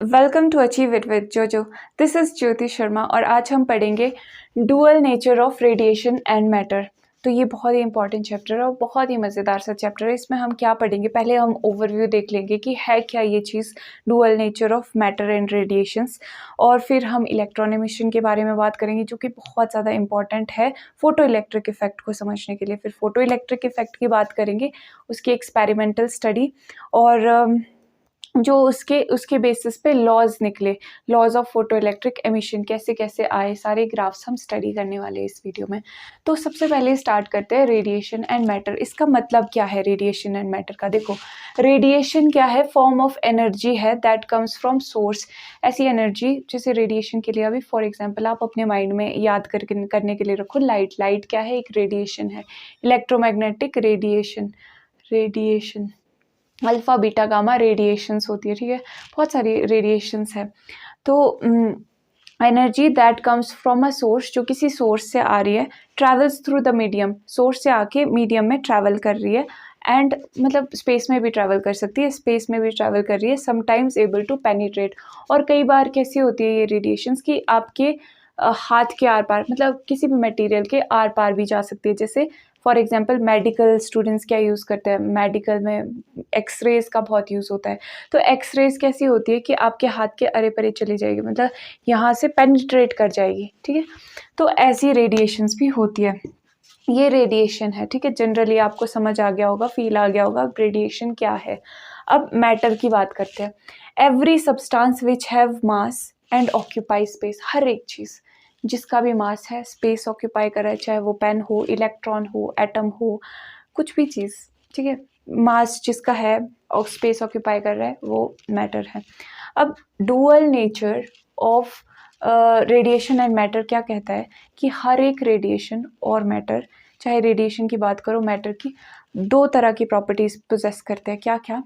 Welcome to achieve it with Jojo. This is Jyoti Sharma और आज हम पढ़ेंगे dual nature of radiation and matter. तो ये बहुत ही इंपॉर्टेंट चैप्टर है और बहुत ही मज़ेदार सा चैप्टर है। इसमें हम क्या पढ़ेंगे, पहले हम ओवरव्यू देख लेंगे कि है क्या ये चीज़ dual nature of matter and radiations, और फिर हम इलेक्ट्रॉन एमिशन के बारे में बात करेंगे जो कि बहुत ज़्यादा इंपॉर्टेंट है फोटो इलेक्ट्रिक इफेक्ट को समझने के लिए। फिर फोटो इलेक्ट्रिक इफेक्ट की बात करेंगे, उसकी एक्सपेरिमेंटल स्टडी और जो उसके बेसिस पे लॉज निकले, laws of photo electric emission कैसे कैसे आए, सारे ग्राफ्स हम स्टडी करने वाले हैं इस वीडियो में। तो सबसे पहले स्टार्ट करते हैं रेडिएशन एंड मैटर। इसका मतलब क्या है रेडिएशन एंड मैटर का? देखो, रेडिएशन क्या है? फॉर्म ऑफ एनर्जी है दैट कम्स फ्रॉम सोर्स। ऐसी एनर्जी जैसे रेडिएशन के लिए अभी फॉर एग्जाम्पल आप अपने माइंड में याद करने के लिए रखो, लाइट क्या है? एक रेडिएशन है, electromagnetic radiation alpha beta gamma radiations होती है, ठीक है। बहुत सारी रेडिएशंस है। तो energy that comes from a source, जो किसी सोर्स से आ रही है, travels through the medium, source से आके मीडियम में ट्रैवल कर रही है, एंड मतलब स्पेस में भी ट्रैवल कर सकती है, स्पेस में भी ट्रैवल कर रही है, समटाइम्स एबल टू पेनिट्रेट। और कई बार कैसी होती है ये रेडिएशंस कि आपके हाथ के आर पार, मतलब किसी भी मटेरियल के आर पार भी जा सकती है। जैसे फॉर एग्जांपल मेडिकल स्टूडेंट्स क्या यूज़ करते हैं, मेडिकल में एक्सरेज का बहुत यूज़ होता है। तो एक्सरेज कैसी होती है कि आपके हाथ के अरे परे चली जाएगी, मतलब यहाँ से पेनिट्रेट कर जाएगी, ठीक है। तो ऐसी रेडिएशंस भी होती है, ये रेडिएशन है, ठीक है। जनरली आपको समझ आ गया होगा, फील आ गया होगा रेडिएशन क्या है। अब मैटर की बात करते हैं। Every substance which have mass and occupy space, हर एक चीज़ जिसका भी मास है, स्पेस ऑक्यूपाई कर रहा है, चाहे वो पेन हो, इलेक्ट्रॉन हो, एटम हो, कुछ भी चीज़, ठीक है, मास जिसका है और स्पेस ऑक्यूपाई कर रहा है, वो मैटर है। अब dual nature of radiation and matter क्या कहता है कि हर एक रेडिएशन और मैटर, चाहे रेडिएशन की बात करो, मैटर की, दो तरह की प्रॉपर्टीज पोजेस करते हैं। क्या क्या?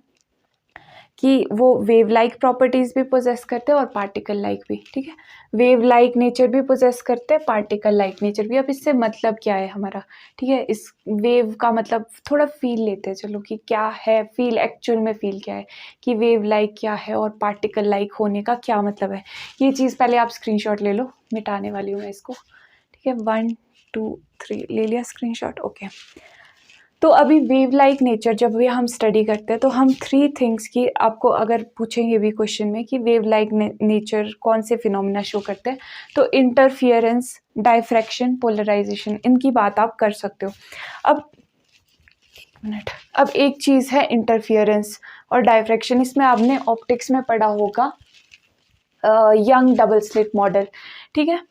कि वो वेव लाइक प्रॉपर्टीज़ भी पोजेस करते हैं और पार्टिकल लाइक भी, ठीक है। वेव लाइक नेचर भी पोजेस करते हैं, पार्टिकल लाइक नेचर भी। अब इससे मतलब क्या है हमारा, ठीक है। इस वेव का मतलब थोड़ा फील लेते हैं, चलो, कि क्या है फील, एक्चुअल में फील क्या है, कि वेव लाइक क्या है और पार्टिकल लाइक होने का क्या मतलब है। ये चीज़ पहले आप स्क्रीनशॉट ले लो, मिटाने वाली हूँ मैं इसको, ठीक है। 1 2 3 ले लिया स्क्रीनशॉट, ओके। तो अभी वेव लाइक नेचर जब भी हम स्टडी करते हैं तो हम 3 थिंग्स की, आपको अगर पूछेंगे भी क्वेश्चन में कि वेव लाइक नेचर कौन से फिनोमेना शो करते हैं, तो इंटरफियरेंस, डायफ्रैक्शन, पोलराइजेशन, इनकी बात आप कर सकते हो। अब अब एक चीज़ है इंटरफियरेंस और डायफ्रैक्शन। इसमें आपने ऑप्टिक्स में पढ़ा होगा यंग डबल स्लिट मॉडल, ठीक है।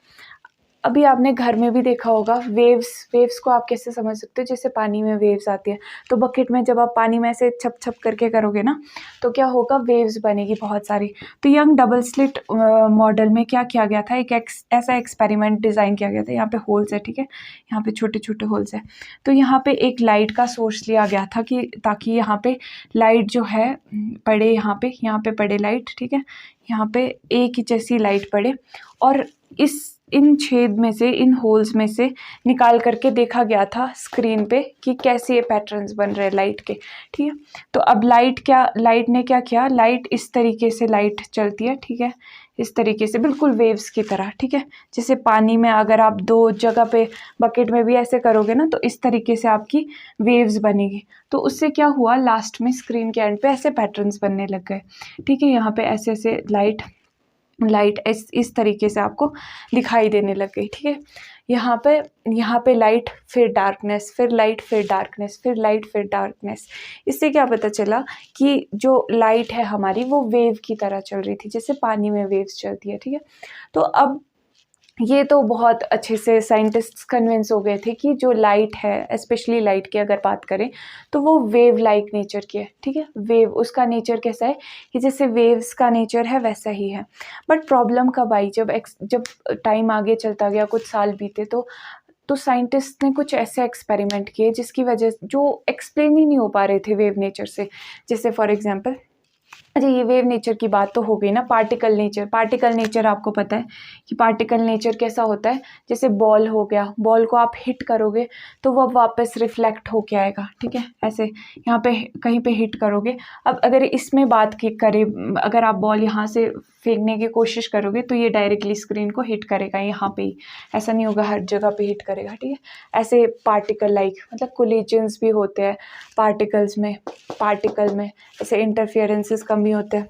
अभी आपने घर में भी देखा होगा वेव्स को आप कैसे समझ सकते हो, जैसे पानी में वेव्स आती है, तो बकेट में जब आप पानी में ऐसे छप छप करके करोगे ना, तो क्या होगा, वेव्स बनेगी बहुत सारी। तो यंग डबल स्लिट मॉडल में क्या किया गया था, एक ऐसा एक्सपेरिमेंट डिज़ाइन किया गया था। यहाँ पे होल्स है, ठीक है, यहाँ पे छोटे छोटे होल्स है। तो यहाँ पे एक लाइट का सोर्स लिया गया था कि ताकि यहाँ पे लाइट जो है पड़े, यहाँ पे पड़े लाइट, ठीक है, यहाँ पे एक ही जैसी लाइट पड़े, और इन छेद में से, इन होल्स में से निकाल करके देखा गया था स्क्रीन पे कि कैसे ये पैटर्न्स बन रहे हैं लाइट के, ठीक है। तो अब लाइट ने क्या किया, लाइट इस तरीके से लाइट चलती है, ठीक है, इस तरीके से बिल्कुल वेव्स की तरह, ठीक है। जैसे पानी में अगर आप दो जगह पे बकेट में भी ऐसे करोगे ना, तो इस तरीके से आपकी वेव्स बनेगी। तो उससे क्या हुआ, लास्ट में स्क्रीन के एंड पे ऐसे पैटर्न्स बनने लग गए, ठीक है। यहाँ पे ऐसे ऐसे लाइट इस तरीके से आपको दिखाई देने लग गई, ठीक है। यहाँ पे लाइट, फिर डार्कनेस, फिर लाइट, फिर डार्कनेस, फिर लाइट, फिर डार्कनेस। इससे क्या पता चला कि जो लाइट है हमारी वो वेव की तरह चल रही थी, जैसे पानी में वेव्स चलती है, ठीक है। तो अब ये तो बहुत अच्छे से साइंटिस्ट्स कन्विंस हो गए थे कि जो लाइट है, स्पेशली लाइट की अगर बात करें, तो वो वेव लाइक नेचर की है, ठीक है। वेव, उसका नेचर कैसा है कि जैसे वेव्स का नेचर है वैसा ही है। बट प्रॉब्लम कब आई, जब टाइम आगे चलता गया, कुछ साल बीते, तो साइंटिस्ट ने कुछ ऐसे एक्सपेरिमेंट किए जिसकी वजह, जो एक्सप्लेन ही नहीं हो पा रहे थे वेव नेचर से। जैसे फॉर एग्जांपल अच्छा, ये वेव नेचर की बात तो हो गई ना। पार्टिकल नेचर, पार्टिकल नेचर आपको पता है कि पार्टिकल नेचर कैसा होता है। जैसे बॉल हो गया, बॉल को आप हिट करोगे तो वह वापस रिफ्लेक्ट होके आएगा, ठीक है। ऐसे यहाँ पे कहीं पे हिट करोगे। अब अगर इसमें बात की करें, अगर आप बॉल यहाँ से फेंकने की कोशिश करोगे तो ये डायरेक्टली स्क्रीन को हिट करेगा यहाँ पे ही, ऐसा नहीं होगा हर जगह पे हिट करेगा, ठीक है। ऐसे पार्टिकल लाइक मतलब कोलिजन्स भी होते हैं पार्टिकल में ऐसे इंटरफियरेंसेस कम भी होते हैं।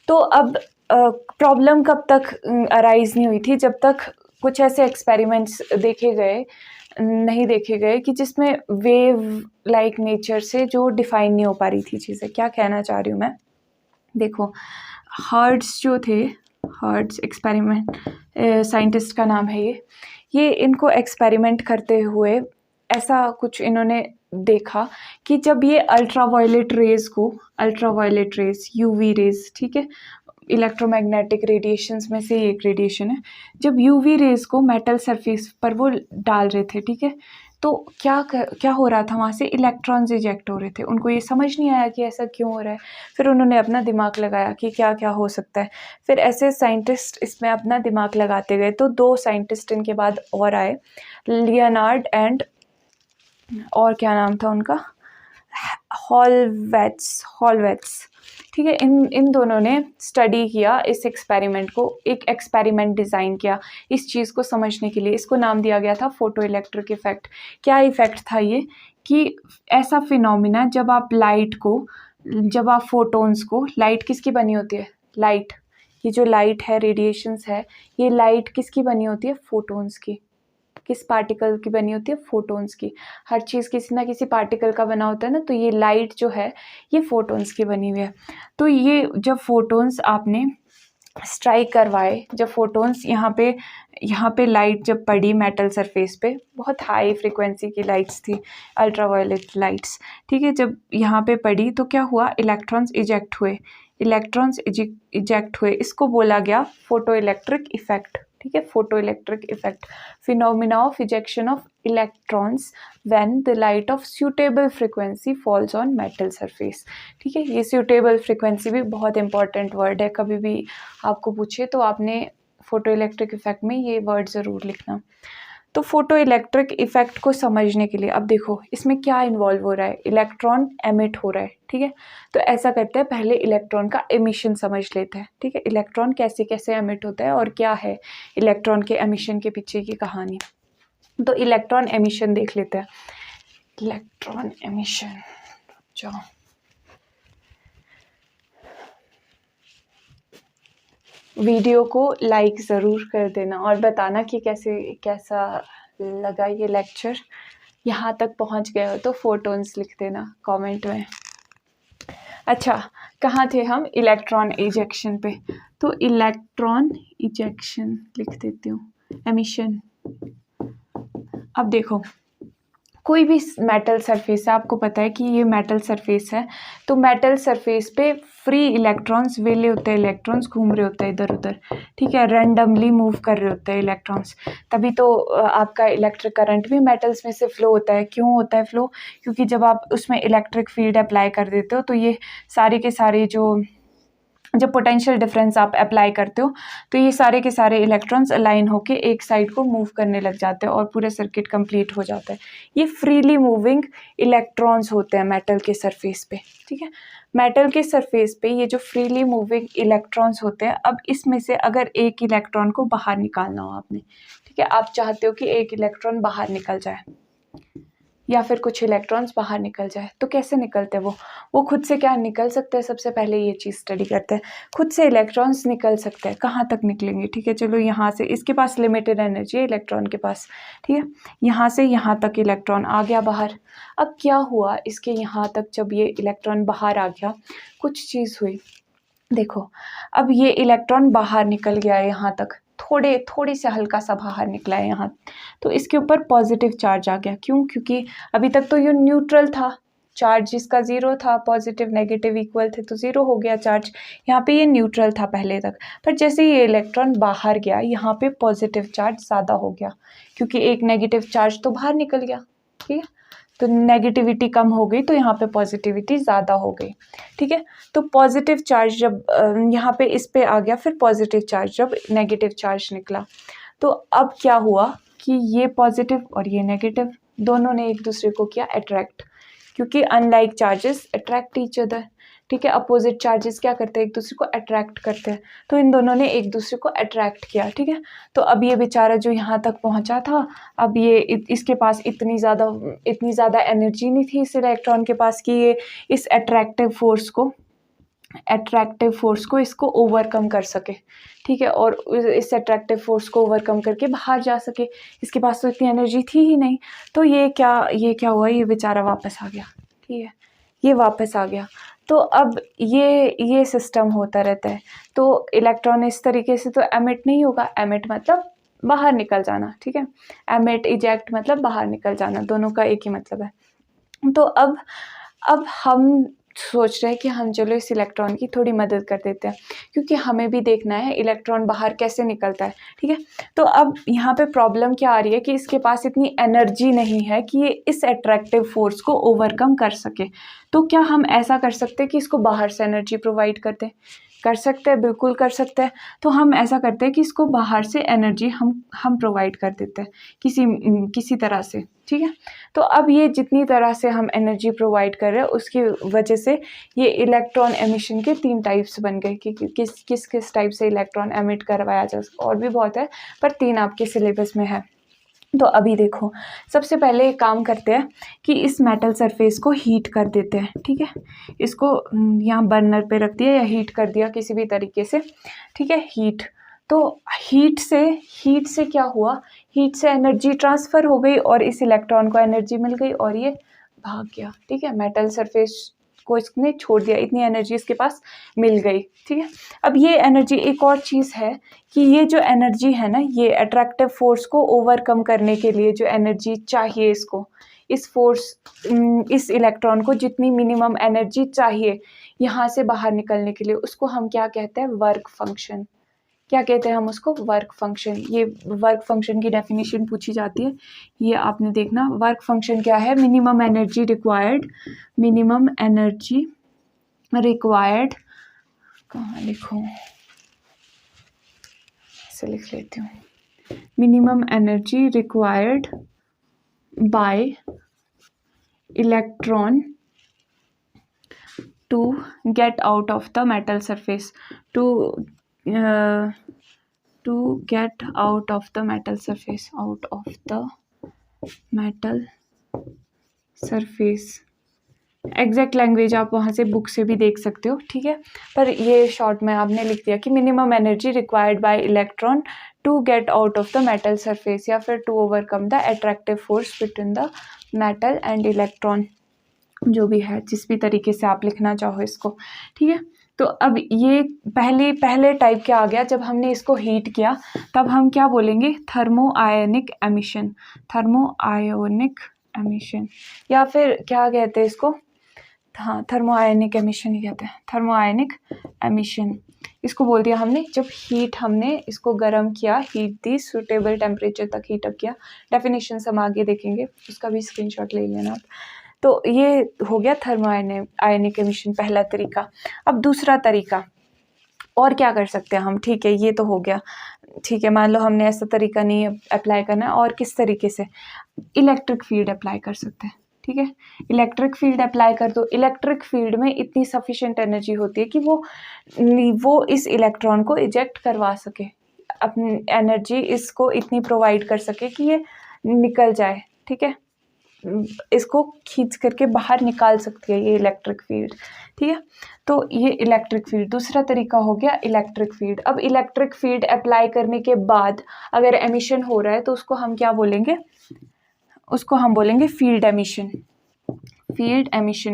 तो अब प्रॉब्लम कब तक अराइज नहीं हुई थी, जब तक कुछ ऐसे एक्सपेरिमेंट्स नहीं देखे गए कि जिसमें वेव लाइक नेचर से जो डिफाइन नहीं हो पा रही थी चीज़ें। क्या कहना चाह रही हूँ मैं, देखो हर्ट्ज जो थे, हर्ट्ज एक्सपेरिमेंट साइंटिस्ट का नाम है ये इनको एक्सपेरिमेंट करते हुए ऐसा कुछ इन्होंने देखा कि जब ये अल्ट्रावायलेट रेज यूवी रेज, ठीक है, इलेक्ट्रोमैग्नेटिक रेडिएशंस में से एक रेडिएशन है, जब यूवी रेज को मेटल सरफेस पर वो डाल रहे थे, ठीक है, तो क्या हो रहा था, वहाँ से इलेक्ट्रॉन्स इजेक्ट हो रहे थे। उनको ये समझ नहीं आया कि ऐसा क्यों हो रहा है। फिर उन्होंने अपना दिमाग लगाया कि क्या क्या हो सकता है। फिर ऐसे साइंटिस्ट इसमें अपना दिमाग लगाते गए तो 2 साइंटिस्ट इनके बाद और आए, लियोनार्ड एंड और क्या नाम था उनका, हॉलवेट्स, ठीक है। इन दोनों ने स्टडी किया इस एक्सपेरिमेंट को, एक एक्सपेरिमेंट डिज़ाइन किया इस चीज़ को समझने के लिए। इसको नाम दिया गया था फोटो इलेक्ट्रिक इफ़ेक्ट। क्या इफ़ेक्ट था ये कि ऐसा फिनोमिना जब आप फोटोन्स को, लाइट किसकी बनी होती है, लाइट, ये जो लाइट है, रेडिएशंस है, ये लाइट किसकी बनी होती है, फोटोन्स की। किस पार्टिकल की बनी होती है, फोटोन्स की। हर चीज़ किसी ना किसी पार्टिकल का बना होता है ना, तो ये लाइट जो है ये फोटोन्स की बनी हुई है। तो ये जब फोटोन्स आपने स्ट्राइक करवाए, जब फोटोन्स यहाँ पे लाइट जब पड़ी मेटल सरफेस पे, बहुत हाई फ्रिक्वेंसी की लाइट्स थी, अल्ट्रावायलेट लाइट्स, ठीक है, जब यहाँ पे पड़ी तो क्या हुआ, इलेक्ट्रॉन्स इजेक्ट हुए। इसको बोला गया फोटो इलेक्ट्रिक इफेक्ट, ठीक है, photo electric effect, phenomena of ejection of electrons when the light of suitable frequency falls on metal surface, ठीक है। ये सूटेबल फ्रिक्वेंसी भी बहुत इंपॉर्टेंट वर्ड है, कभी भी आपको पूछे तो आपने फोटो इलेक्ट्रिक इफेक्ट में ये वर्ड ज़रूर लिखना। तो फोटो इलेक्ट्रिक इफेक्ट को समझने के लिए अब देखो इसमें क्या इन्वॉल्व हो रहा है, इलेक्ट्रॉन एमिट हो रहा है, ठीक है। तो ऐसा करते हैं, पहले इलेक्ट्रॉन का एमिशन समझ लेते हैं, ठीक है, इलेक्ट्रॉन कैसे कैसे एमिट होता है और क्या है इलेक्ट्रॉन के एमिशन के पीछे की कहानी। तो इलेक्ट्रॉन एमिशन देख लेते हैं। इलेक्ट्रॉन एमिशन, जाओ वीडियो को लाइक ज़रूर कर देना और बताना कि कैसा लगा ये लेक्चर। यहाँ तक पहुँच गए हो तो फोटोन्स लिख देना कमेंट में। अच्छा, कहाँ थे हम, इलेक्ट्रॉन इजेक्शन पे। तो इलेक्ट्रॉन इजेक्शन लिख देती हूँ, एमिशन। अब देखो कोई भी मेटल सरफेस है, आपको पता है कि ये मेटल सरफेस है, तो मेटल सरफेस पे फ्री इलेक्ट्रॉन्स वेले होते हैं, इलेक्ट्रॉन्स घूम रहे होते हैं इधर उधर, ठीक है, रैंडमली मूव कर रहे होते हैं इलेक्ट्रॉन्स। तभी तो आपका इलेक्ट्रिक करंट भी मेटल्स में से फ्लो होता है। क्यों होता है फ्लो, क्योंकि जब आप उसमें इलेक्ट्रिक फील्ड अप्लाई कर देते हो तो ये सारे के सारे जब पोटेंशियल डिफरेंस आप अप्लाई करते हो तो ये सारे के सारे इलेक्ट्रॉन्स अलाइन होके एक साइड को मूव करने लग जाते हैं और पूरा सर्किट कंप्लीट हो जाता है। ये फ्रीली मूविंग इलेक्ट्रॉन्स होते हैं मेटल के सरफेस पे, ठीक है। मेटल के सरफेस पे ये जो फ्रीली मूविंग इलेक्ट्रॉन्स होते हैं, अब इसमें से अगर एक इलेक्ट्रॉन को बाहर निकालना हो आपने, ठीक है, आप चाहते हो कि एक इलेक्ट्रॉन बाहर निकल जाए या फिर कुछ इलेक्ट्रॉन्स बाहर निकल जाए, तो कैसे निकलते हैं वो खुद से क्या निकल सकते हैं। सबसे पहले ये चीज़ स्टडी करते हैं, खुद से इलेक्ट्रॉन्स निकल सकते हैं, कहाँ तक निकलेंगे, ठीक है। चलो यहाँ से, इसके पास लिमिटेड एनर्जी है इलेक्ट्रॉन के पास, ठीक है, यहाँ से यहाँ तक इलेक्ट्रॉन आ गया बाहर। अब क्या हुआ, इसके यहाँ तक जब ये इलेक्ट्रॉन बाहर आ गया, कुछ चीज़ हुई, देखो अब ये इलेक्ट्रॉन बाहर निकल गया है, यहाँ तक थोड़ी से हल्का सा बाहर निकला है यहाँ, तो इसके ऊपर पॉजिटिव चार्ज आ गया। क्यों, क्योंकि अभी तक तो ये न्यूट्रल था, चार्ज जिसका ज़ीरो था, पॉजिटिव नेगेटिव इक्वल थे, तो ज़ीरो हो गया चार्ज। यहाँ पे ये न्यूट्रल था पहले तक, पर जैसे ये इलेक्ट्रॉन बाहर गया, यहाँ पे पॉजिटिव चार्ज ज़्यादा हो गया, क्योंकि एक नेगेटिव चार्ज तो बाहर निकल गया, ठीक है। तो नेगेटिविटी कम हो गई तो यहाँ पे पॉजिटिविटी ज़्यादा हो गई, ठीक है। तो पॉजिटिव चार्ज जब यहाँ पे इस पे आ गया, फिर पॉजिटिव चार्ज जब नेगेटिव चार्ज निकला, तो अब क्या हुआ कि ये पॉजिटिव और ये नेगेटिव दोनों ने एक दूसरे को किया अट्रैक्ट, क्योंकि unlike charges attract each other, ठीक है। अपोजिट चार्जेस क्या करते हैं, एक दूसरे को अट्रैक्ट करते हैं, तो इन दोनों ने एक दूसरे को अट्रैक्ट किया, ठीक है। तो अब ये बेचारा जो यहाँ तक पहुँचा था, अब ये इसके पास इतनी ज़्यादा एनर्जी नहीं थी इस इलेक्ट्रॉन के पास कि ये इस अट्रैक्टिव फोर्स को इसको ओवरकम कर सके, ठीक है, और इस अट्रैक्टिव फोर्स को ओवरकम करके बाहर जा सके। इसके पास तो इतनी एनर्जी थी ही नहीं। तो ये क्या हुआ, ये बेचारा वापस आ गया, ठीक है, ये वापस आ गया। तो अब ये सिस्टम होता रहता है। तो इलेक्ट्रॉन इस तरीके से तो एमिट नहीं होगा, एमिट मतलब बाहर निकल जाना, ठीक है, एमिट इजेक्ट मतलब बाहर निकल जाना, दोनों का एक ही मतलब है। तो अब हम सोच रहे हैं कि हम चलो इस इलेक्ट्रॉन की थोड़ी मदद कर देते हैं, क्योंकि हमें भी देखना है इलेक्ट्रॉन बाहर कैसे निकलता है, ठीक है। तो अब यहाँ पे प्रॉब्लम क्या आ रही है कि इसके पास इतनी एनर्जी नहीं है कि ये इस अट्रैक्टिव फोर्स को ओवरकम कर सके। तो क्या हम ऐसा कर सकते हैं कि इसको बाहर से एनर्जी प्रोवाइड कर दें? कर सकते हैं, बिल्कुल कर सकते हैं। तो हम ऐसा करते हैं कि इसको बाहर से एनर्जी हम प्रोवाइड कर देते हैं किसी तरह से, ठीक है। तो अब ये जितनी तरह से हम एनर्जी प्रोवाइड कर रहे हैं उसकी वजह से ये इलेक्ट्रॉन एमिशन के 3 टाइप्स बन गए कि किस टाइप से इलेक्ट्रॉन एमिट करवाया जा सकता, और भी बहुत है पर 3 आपके सिलेबस में है। तो अभी देखो, सबसे पहले एक काम करते हैं कि इस मेटल सरफेस को हीट कर देते हैं, ठीक है। इसको यहाँ बर्नर पे रख दिया या हीट कर दिया किसी भी तरीके से, ठीक है, हीट। तो हीट से क्या हुआ, हीट से एनर्जी ट्रांसफ़र हो गई और इस इलेक्ट्रॉन को एनर्जी मिल गई और ये भाग गया, ठीक है। मेटल सरफेस को इसने छोड़ दिया, इतनी एनर्जी इसके पास मिल गई, ठीक है। अब ये एनर्जी, एक और चीज़ है कि ये जो एनर्जी है ना, ये अट्रैक्टिव फोर्स को ओवरकम करने के लिए जो एनर्जी चाहिए इसको, इस इलेक्ट्रॉन को जितनी मिनिमम एनर्जी चाहिए यहाँ से बाहर निकलने के लिए, उसको हम क्या कहते हैं, वर्क फंक्शन। क्या कहते हैं हम उसको, वर्क फंक्शन। ये वर्क फंक्शन की डेफिनेशन पूछी जाती है, ये आपने देखना। वर्क फंक्शन क्या है, मिनिमम एनर्जी रिक्वायर्ड, कहाँ लिखूँ, ऐसे लिख लेती हूँ, minimum energy required by electron to get out of the metal surface, to get out of the metal surface। Exact language आप वहाँ से बुक से भी देख सकते हो, ठीक है, पर ये शॉर्ट में आपने लिख दिया कि minimum energy required by electron to get out of the metal surface, या फिर to overcome the attractive force between the metal and electron, जो भी है, जिस भी तरीके से आप लिखना चाहो इसको, ठीक है। तो अब ये पहले टाइप क्या आ गया, जब हमने इसको हीट किया तब हम क्या बोलेंगे, थर्मो आयोनिक एमिशन, या फिर क्या कहते हैं इसको, हाँ, थर्मो आयोनिक एमिशन ही कहते हैं, थर्मो आयोनिक एमिशन इसको बोल दिया हमने। जब हमने इसको गर्म किया, हीट दी, सुटेबल टेम्परेचर तक हीट अप किया। डेफिनेशन हम आगे देखेंगे, उसका भी स्क्रीनशॉट ले लेना आप। तो ये हो गया थर्मो आयोनिक एमिशन, पहला तरीका। अब दूसरा तरीका, और क्या कर सकते हैं हम, ठीक है, ये तो हो गया, ठीक है। मान लो हमने ऐसा तरीका नहीं अप्लाई करना है, और किस तरीके से, इलेक्ट्रिक फील्ड अप्लाई कर सकते हैं, ठीक है। इलेक्ट्रिक फील्ड अप्लाई कर दो। इलेक्ट्रिक फील्ड में इतनी सफिशिएंट एनर्जी होती है कि वो इस इलेक्ट्रॉन को इजेक्ट करवा सके, अपनी एनर्जी इसको इतनी प्रोवाइड कर सके कि ये निकल जाए, ठीक है, इसको खींच करके बाहर निकाल सकती है ये इलेक्ट्रिक फील्ड, ठीक है। तो ये इलेक्ट्रिक फील्ड, दूसरा तरीका हो गया इलेक्ट्रिक फील्ड। अब इलेक्ट्रिक फील्ड अप्लाई करने के बाद अगर एमिशन हो रहा है तो उसको हम क्या बोलेंगे, उसको हम बोलेंगे फील्ड एमिशन।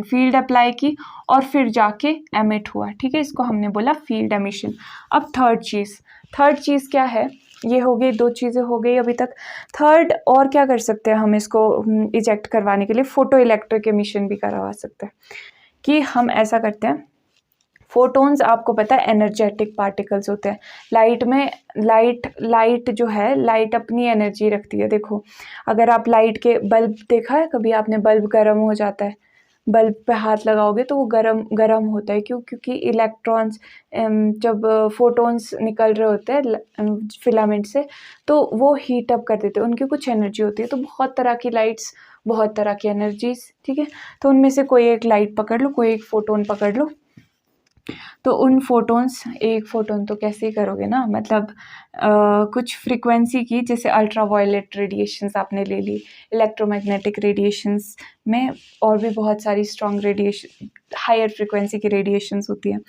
फील्ड अप्लाई की और फिर जाके एमिट हुआ, ठीक है, इसको हमने बोला फील्ड एमिशन। अब थर्ड चीज़ क्या है, ये हो गई, 2 चीज़ें हो गई अभी तक। थर्ड और क्या कर सकते हैं हम इसको इजेक्ट करवाने के लिए, फोटो इलेक्ट्रिक एमिशन भी करवा सकते हैं। कि हम ऐसा करते हैं, फोटोन्स आपको पता है एनर्जेटिक पार्टिकल्स होते हैं। लाइट में लाइट जो है, लाइट अपनी एनर्जी रखती है। देखो अगर आप लाइट के बल्ब देखा है कभी आपने, बल्ब गर्म हो जाता है, बल्ब पे हाथ लगाओगे तो वो गरम होता है। क्यों? क्योंकि इलेक्ट्रॉन्स जब फोटोन्स निकल रहे होते हैं फिलामेंट से तो वो हीट अप कर देते हैं, उनकी कुछ एनर्जी होती है। तो बहुत तरह की लाइट्स, बहुत तरह की एनर्जीज, ठीक है। तो उनमें से कोई एक लाइट पकड़ लो, कोई एक फोटोन पकड़ लो, तो उन फोटोन्स, एक फोटोन तो कैसे ही करोगे ना, मतलब कुछ फ्रीक्वेंसी की, जैसे अल्ट्रा वायलेट रेडिएशंस आपने ले ली, इलेक्ट्रोमैग्नेटिक रेडिएशंस में और भी बहुत सारी स्ट्रॉन्ग रेडिएशन, हायर फ्रीक्वेंसी की रेडिएशंस होती हैं।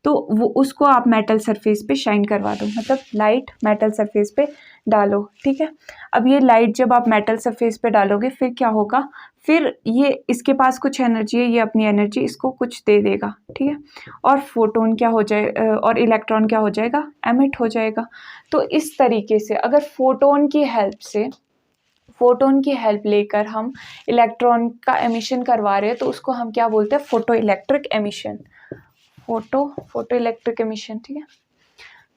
तो वो उसको आप मेटल सरफेस पे शाइन करवा दो, मतलब लाइट मेटल सरफेस पे डालो, ठीक है। अब ये लाइट जब आप मेटल सरफेस पे डालोगे फिर क्या होगा, फिर ये इसके पास कुछ एनर्जी है, ये अपनी एनर्जी इसको कुछ दे देगा, ठीक है। और फोटोन क्या हो जाए, और इलेक्ट्रॉन क्या हो जाएगा, एमिट हो जाएगा। तो इस तरीके से अगर फोटोन की हेल्प लेकर हम इलेक्ट्रॉन का एमिशन करवा रहे हैं तो उसको हम क्या बोलते हैं, photo electric emission. Photo electric emission, ठीक है।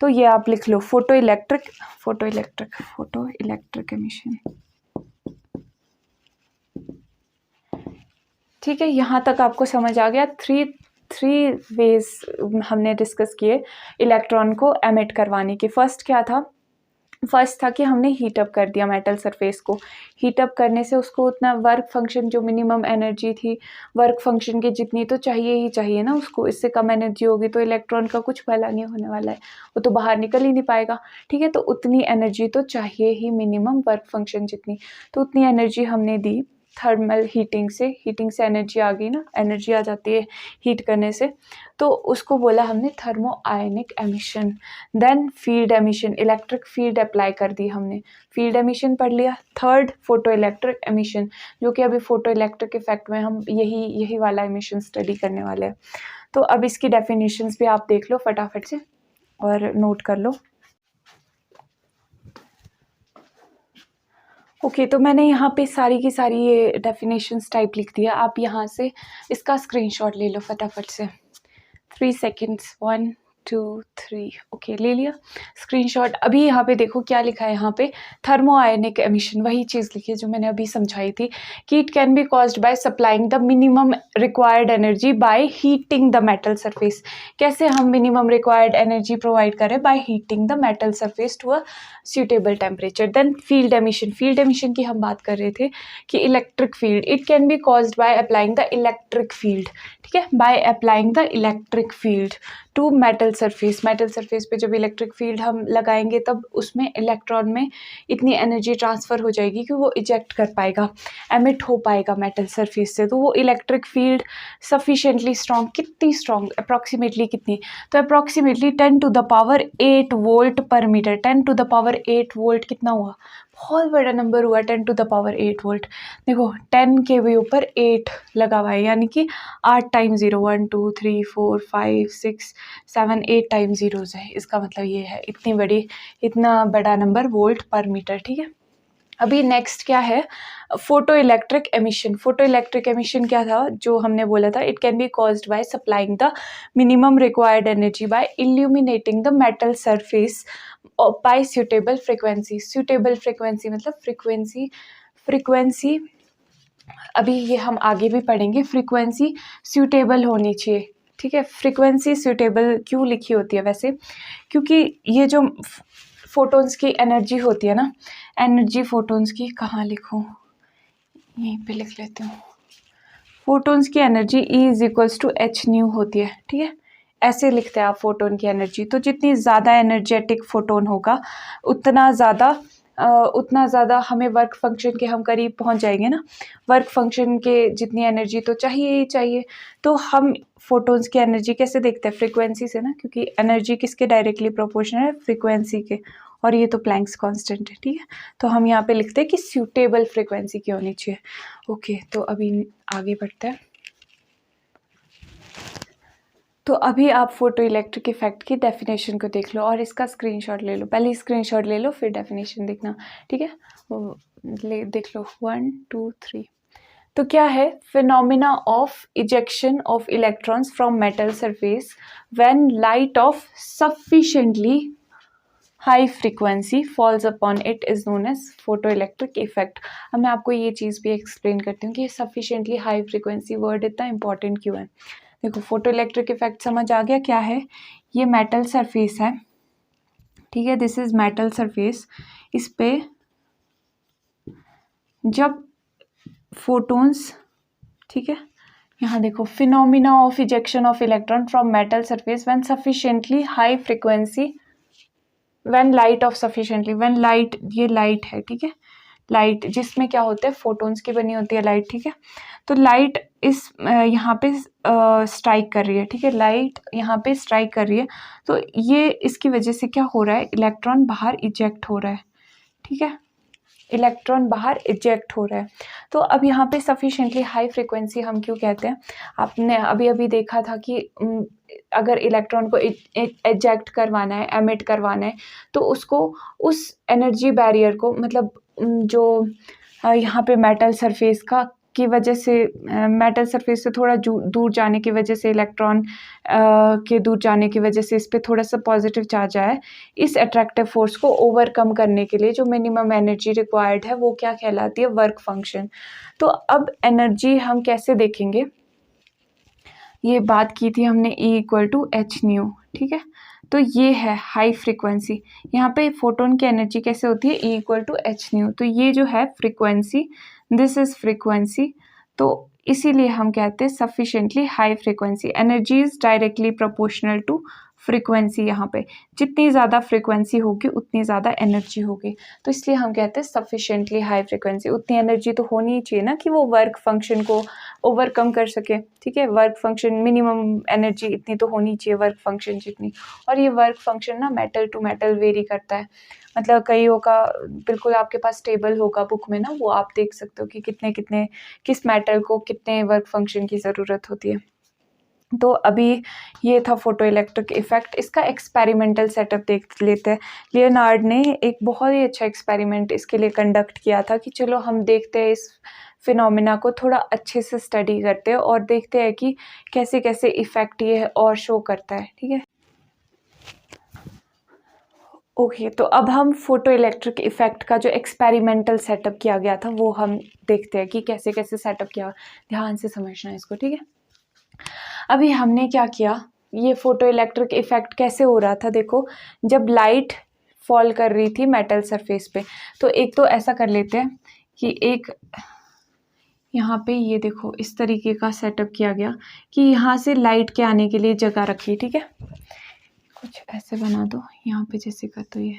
तो ये आप लिख लो, फोटो इलेक्ट्रिक एमिशन, ठीक है। यहाँ तक आपको समझ आ गया। थ्री वेज हमने डिस्कस किए इलेक्ट्रॉन को एमिट करवाने के। फर्स्ट क्या था, फर्स्ट था कि हमने हीटअप कर दिया मेटल सरफेस को। हीटअप करने से उसको उतना वर्क फंक्शन, जो मिनिमम एनर्जी थी वर्क फंक्शन की जितनी तो चाहिए ही चाहिए ना उसको, इससे कम एनर्जी होगी तो इलेक्ट्रॉन का कुछ भला नहीं होने वाला है, वो तो बाहर निकल ही नहीं पाएगा, ठीक है। तो उतनी एनर्जी तो चाहिए ही, मिनिमम वर्क फंक्शन जितनी, तो उतनी एनर्जी हमने दी थर्मल हीटिंग से एनर्जी आ गई ना, एनर्जी आ जाती है हीट करने से, तो उसको बोला हमने thermo ionic emission. Then field emission, electric field apply कर दी हमने, फील्ड एमिशन पढ़ लिया। थर्ड फोटो इलेक्ट्रिक एमिशन, जो कि अभी फोटो इलेक्ट्रिक इफेक्ट में हम यही वाला एमिशन स्टडी करने वाले हैं। तो अब इसकी डेफिनेशंस भी आप देख लो फटाफट से और नोट कर लो। ओके तो मैंने यहाँ पे सारी की सारी ये डेफिनेशंस टाइप लिख दिया। आप यहाँ से इसका स्क्रीनशॉट ले लो फटाफट से, 3 सेकेंड्स, 1 2 3, ओके ले लिया स्क्रीनशॉट। अभी यहाँ पे देखो क्या लिखा है, यहाँ पे थर्मो आयनिक एमिशन, वही चीज़ लिखी है जो मैंने अभी समझाई थी कि it can be caused by supplying the minimum required energy by heating the metal surface. कैसे हम मिनिमम रिक्वायर्ड एनर्जी प्रोवाइड करें, by heating the metal surface to a suitable temperature. Then field emission की हम बात कर रहे थे कि electric field, it can be caused by applying the electric field, ठीक है, by applying the electric field to metal surface. Metal surface पे जब इलेक्ट्रिक फील्ड हम लगाएंगे तब उसमें इलेक्ट्रॉन में इतनी एनर्जी ट्रांसफ़र हो जाएगी कि वो इजेक्ट कर पाएगा, एमिट हो पाएगा मेटल सरफेस से। तो वो इलेक्ट्रिक फील्ड सफिशेंटली स्ट्रॉन्ग, कितनी स्ट्रॉन्ग, अप्रॉक्सीमेटली कितनी, तो approximately 10 to the power 8 volt per metre. 10 to the power 8 volt कितना हुआ, बहुत बड़ा नंबर हुआ 10 टू द पावर 8 वोल्ट। देखो 10 के भी ऊपर 8 लगा हुआ है, यानी कि 8 टाइम 0, 1 2 3 4 5 6 7 8 टाइम जीरोज़ है। इसका मतलब ये है इतना बड़ा नंबर वोल्ट पर मीटर, ठीक है। अभी नेक्स्ट क्या है, photo electric emission. Photo electric emission क्या था जो हमने बोला था, it can be caused by supplying the minimum required energy bye illuminating the metal surface by suitable frequency. Suitable frequency मतलब फ्रिक्वेंसी अभी ये हम आगे भी पढ़ेंगे, फ्रिक्वेंसी सूटेबल होनी चाहिए, ठीक है। फ्रिक्वेंसी सूटेबल क्यों लिखी होती है वैसे, क्योंकि ये जो फोटोन्स की एनर्जी होती है ना, एनर्जी फोटोन्स की कहाँ लिखूँ, यहीं पे लिख लेती हूँ। फोटोन्स की energy E is equals to H nu होती है, ठीक है, ऐसे लिखते हैं आप फोटोन की एनर्जी। तो जितनी ज़्यादा एनर्जेटिक फोटोन होगा उतना ज़्यादा हमें वर्क फंक्शन के हम करीब पहुंच जाएंगे ना, वर्क फंक्शन के जितनी एनर्जी तो चाहिए ही चाहिए। तो हम फोटोन्स की एनर्जी कैसे देखते हैं, फ्रीक्वेंसी से ना, क्योंकि एनर्जी किसके डायरेक्टली प्रोपोर्शनल है, फ्रीक्वेंसी के, और ये तो प्लैंक्स कांस्टेंट है, ठीक है। तो हम यहाँ पे लिखते हैं कि सूटेबल फ्रीक्वेंसी की होनी चाहिए। ओके तो अभी आगे बढ़ते हैं। तो अभी आप फोटो इलेक्ट्रिक इफेक्ट की डेफिनेशन को देख लो और इसका स्क्रीनशॉट ले लो, पहले स्क्रीनशॉट ले लो फिर डेफिनेशन देखना, ठीक है। देख लो 1 2 3। तो क्या है, phenomena of ejection of electrons from metal surface when light of sufficiently high frequency falls upon it is known as photo electric effect. अब मैं आपको ये चीज़ भी एक्सप्लेन करती हूँ कि सफिशिएंटली हाई फ्रीक्वेंसी वर्ड इतना इंपॉर्टेंट क्यों है। देखो, फोटो इलेक्ट्रिक इफेक्ट समझ आ गया क्या है। ये मेटल सरफेस है, ठीक है, दिस इज मेटल सरफेस। इस पे जब फोटोन्स, ठीक है, यहाँ देखो, phenomena of ejection of electron from metal surface when sufficiently high frequency, when light of sufficiently, when light, ये लाइट है, ठीक है, लाइट जिसमें क्या होता है, फोटोन्स की बनी होती है लाइट, ठीक है। तो लाइट इस यहाँ पे स्ट्राइक कर रही है, ठीक है, लाइट यहाँ पे स्ट्राइक कर रही है, तो ये इसकी वजह से क्या हो रहा है, इलेक्ट्रॉन बाहर इजेक्ट हो रहा है, ठीक है, इलेक्ट्रॉन बाहर इजेक्ट हो रहा है। तो अब यहाँ पे सफिशिएंटली हाई फ्रीक्वेंसी हम क्यों कहते हैं, आपने अभी अभी देखा था कि अगर इलेक्ट्रॉन को इजेक्ट करवाना है, एमिट करवाना है, तो उसको उस एनर्जी बैरियर को, मतलब जो यहाँ पे मेटल सरफेस का की वजह से, मेटल सरफेस से थोड़ा दूर जाने की वजह से, इलेक्ट्रॉन के दूर जाने की वजह से इस पर थोड़ा सा पॉजिटिव चार्ज आया है। इस अट्रैक्टिव फोर्स को ओवरकम करने के लिए जो मिनिमम एनर्जी रिक्वायर्ड है वो क्या कहलाती है, वर्क फंक्शन। तो अब एनर्जी हम कैसे देखेंगे, ये बात की थी हमने, E equal to H nu, ठीक है। तो ये है हाई फ्रीक्वेंसी, यहाँ पे फोटोन की एनर्जी कैसे होती है, E equal to H nu. तो ये जो है फ्रीक्वेंसी, दिस इज फ्रीक्वेंसी, तो इसीलिए हम कहते हैं sufficiently high frequency. Energy is directly proportional to frequency, यहाँ पे जितनी ज़्यादा फ्रीक्वेंसी होगी उतनी ज़्यादा एनर्जी होगी, तो इसलिए हम कहते हैं सफिशिएंटली हाई फ्रीक्वेंसी। उतनी एनर्जी तो होनी ही चाहिए ना कि वो वर्क फंक्शन को ओवरकम कर सके, ठीक है, वर्क फंक्शन मिनिमम एनर्जी इतनी तो होनी चाहिए वर्क फंक्शन जितनी। और ये वर्क फंक्शन ना मेटल टू मेटल वेरी करता है, मतलब कईयों का बिल्कुल आपके पास टेबल होगा बुक में ना, वो आप देख सकते हो कि कितने कितने किस मेटल को कितने वर्क फंक्शन की ज़रूरत होती है। तो अभी ये था फोटो इलेक्ट्रिक इफेक्ट। इसका एक्सपेरिमेंटल सेटअप देख लेते हैं। लियोनार्ड ने एक बहुत ही अच्छा एक्सपेरिमेंट इसके लिए कंडक्ट किया था कि चलो हम देखते हैं, इस फिनोमिना को थोड़ा अच्छे से स्टडी करते हैं और देखते हैं कि कैसे कैसे इफेक्ट ये और शो करता है, ठीक है। ओके, तो अब हम फोटो इलेक्ट्रिक इफेक्ट का जो एक्सपेरिमेंटल सेटअप किया गया था वो हम देखते हैं कि कैसे कैसे सेटअप किया। ध्यान से समझना इसको, ठीक है। अभी हमने क्या किया, ये फोटो इलेक्ट्रिक इफेक्ट कैसे हो रहा था, देखो, जब लाइट फॉल कर रही थी मेटल सरफेस पे, तो एक तो ऐसा कर लेते हैं कि एक यहाँ पे ये देखो इस तरीके का सेटअप किया गया कि यहाँ से लाइट के आने के लिए जगह रखी, ठीक है, कुछ ऐसे बना दो, यहाँ पे जैसे कर दो, ये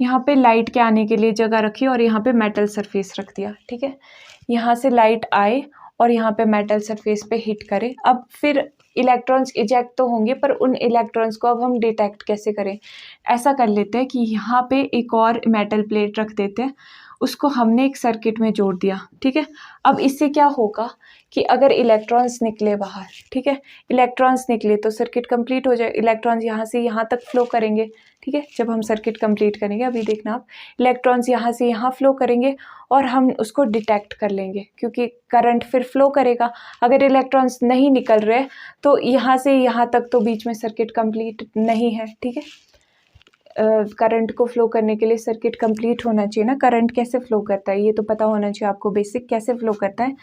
यहाँ पे लाइट के आने के लिए जगह रखी और यहाँ पे मेटल सरफेस रख दिया, ठीक है। यहाँ से लाइट आए और यहाँ पे मेटल सरफेस पे हिट करे। अब फिर इलेक्ट्रॉन्स इजेक्ट तो होंगे, पर उन इलेक्ट्रॉन्स को अब हम डिटेक्ट कैसे करें, ऐसा कर लेते हैं कि यहाँ पे एक और मेटल प्लेट रख देते हैं, उसको हमने एक सर्किट में जोड़ दिया, ठीक है। अब इससे क्या होगा कि अगर इलेक्ट्रॉन्स निकले बाहर, ठीक है, इलेक्ट्रॉन्स निकले तो सर्किट कंप्लीट हो जाए, इलेक्ट्रॉन्स यहाँ से यहाँ तक फ्लो करेंगे, ठीक है। जब हम सर्किट कंप्लीट करेंगे, अभी देखना आप, इलेक्ट्रॉन्स यहाँ से यहाँ फ्लो करेंगे और हम उसको डिटेक्ट कर लेंगे क्योंकि करंट फिर फ्लो करेगा। अगर इलेक्ट्रॉन्स नहीं निकल रहे तो यहाँ से यहाँ तक तो बीच में सर्किट कंप्लीट नहीं है, ठीक है। करंट को फ्लो करने के लिए सर्किट कंप्लीट होना चाहिए ना। करंट कैसे फ्लो करता है ये तो पता होना चाहिए आपको, बेसिक कैसे फ्लो करता है।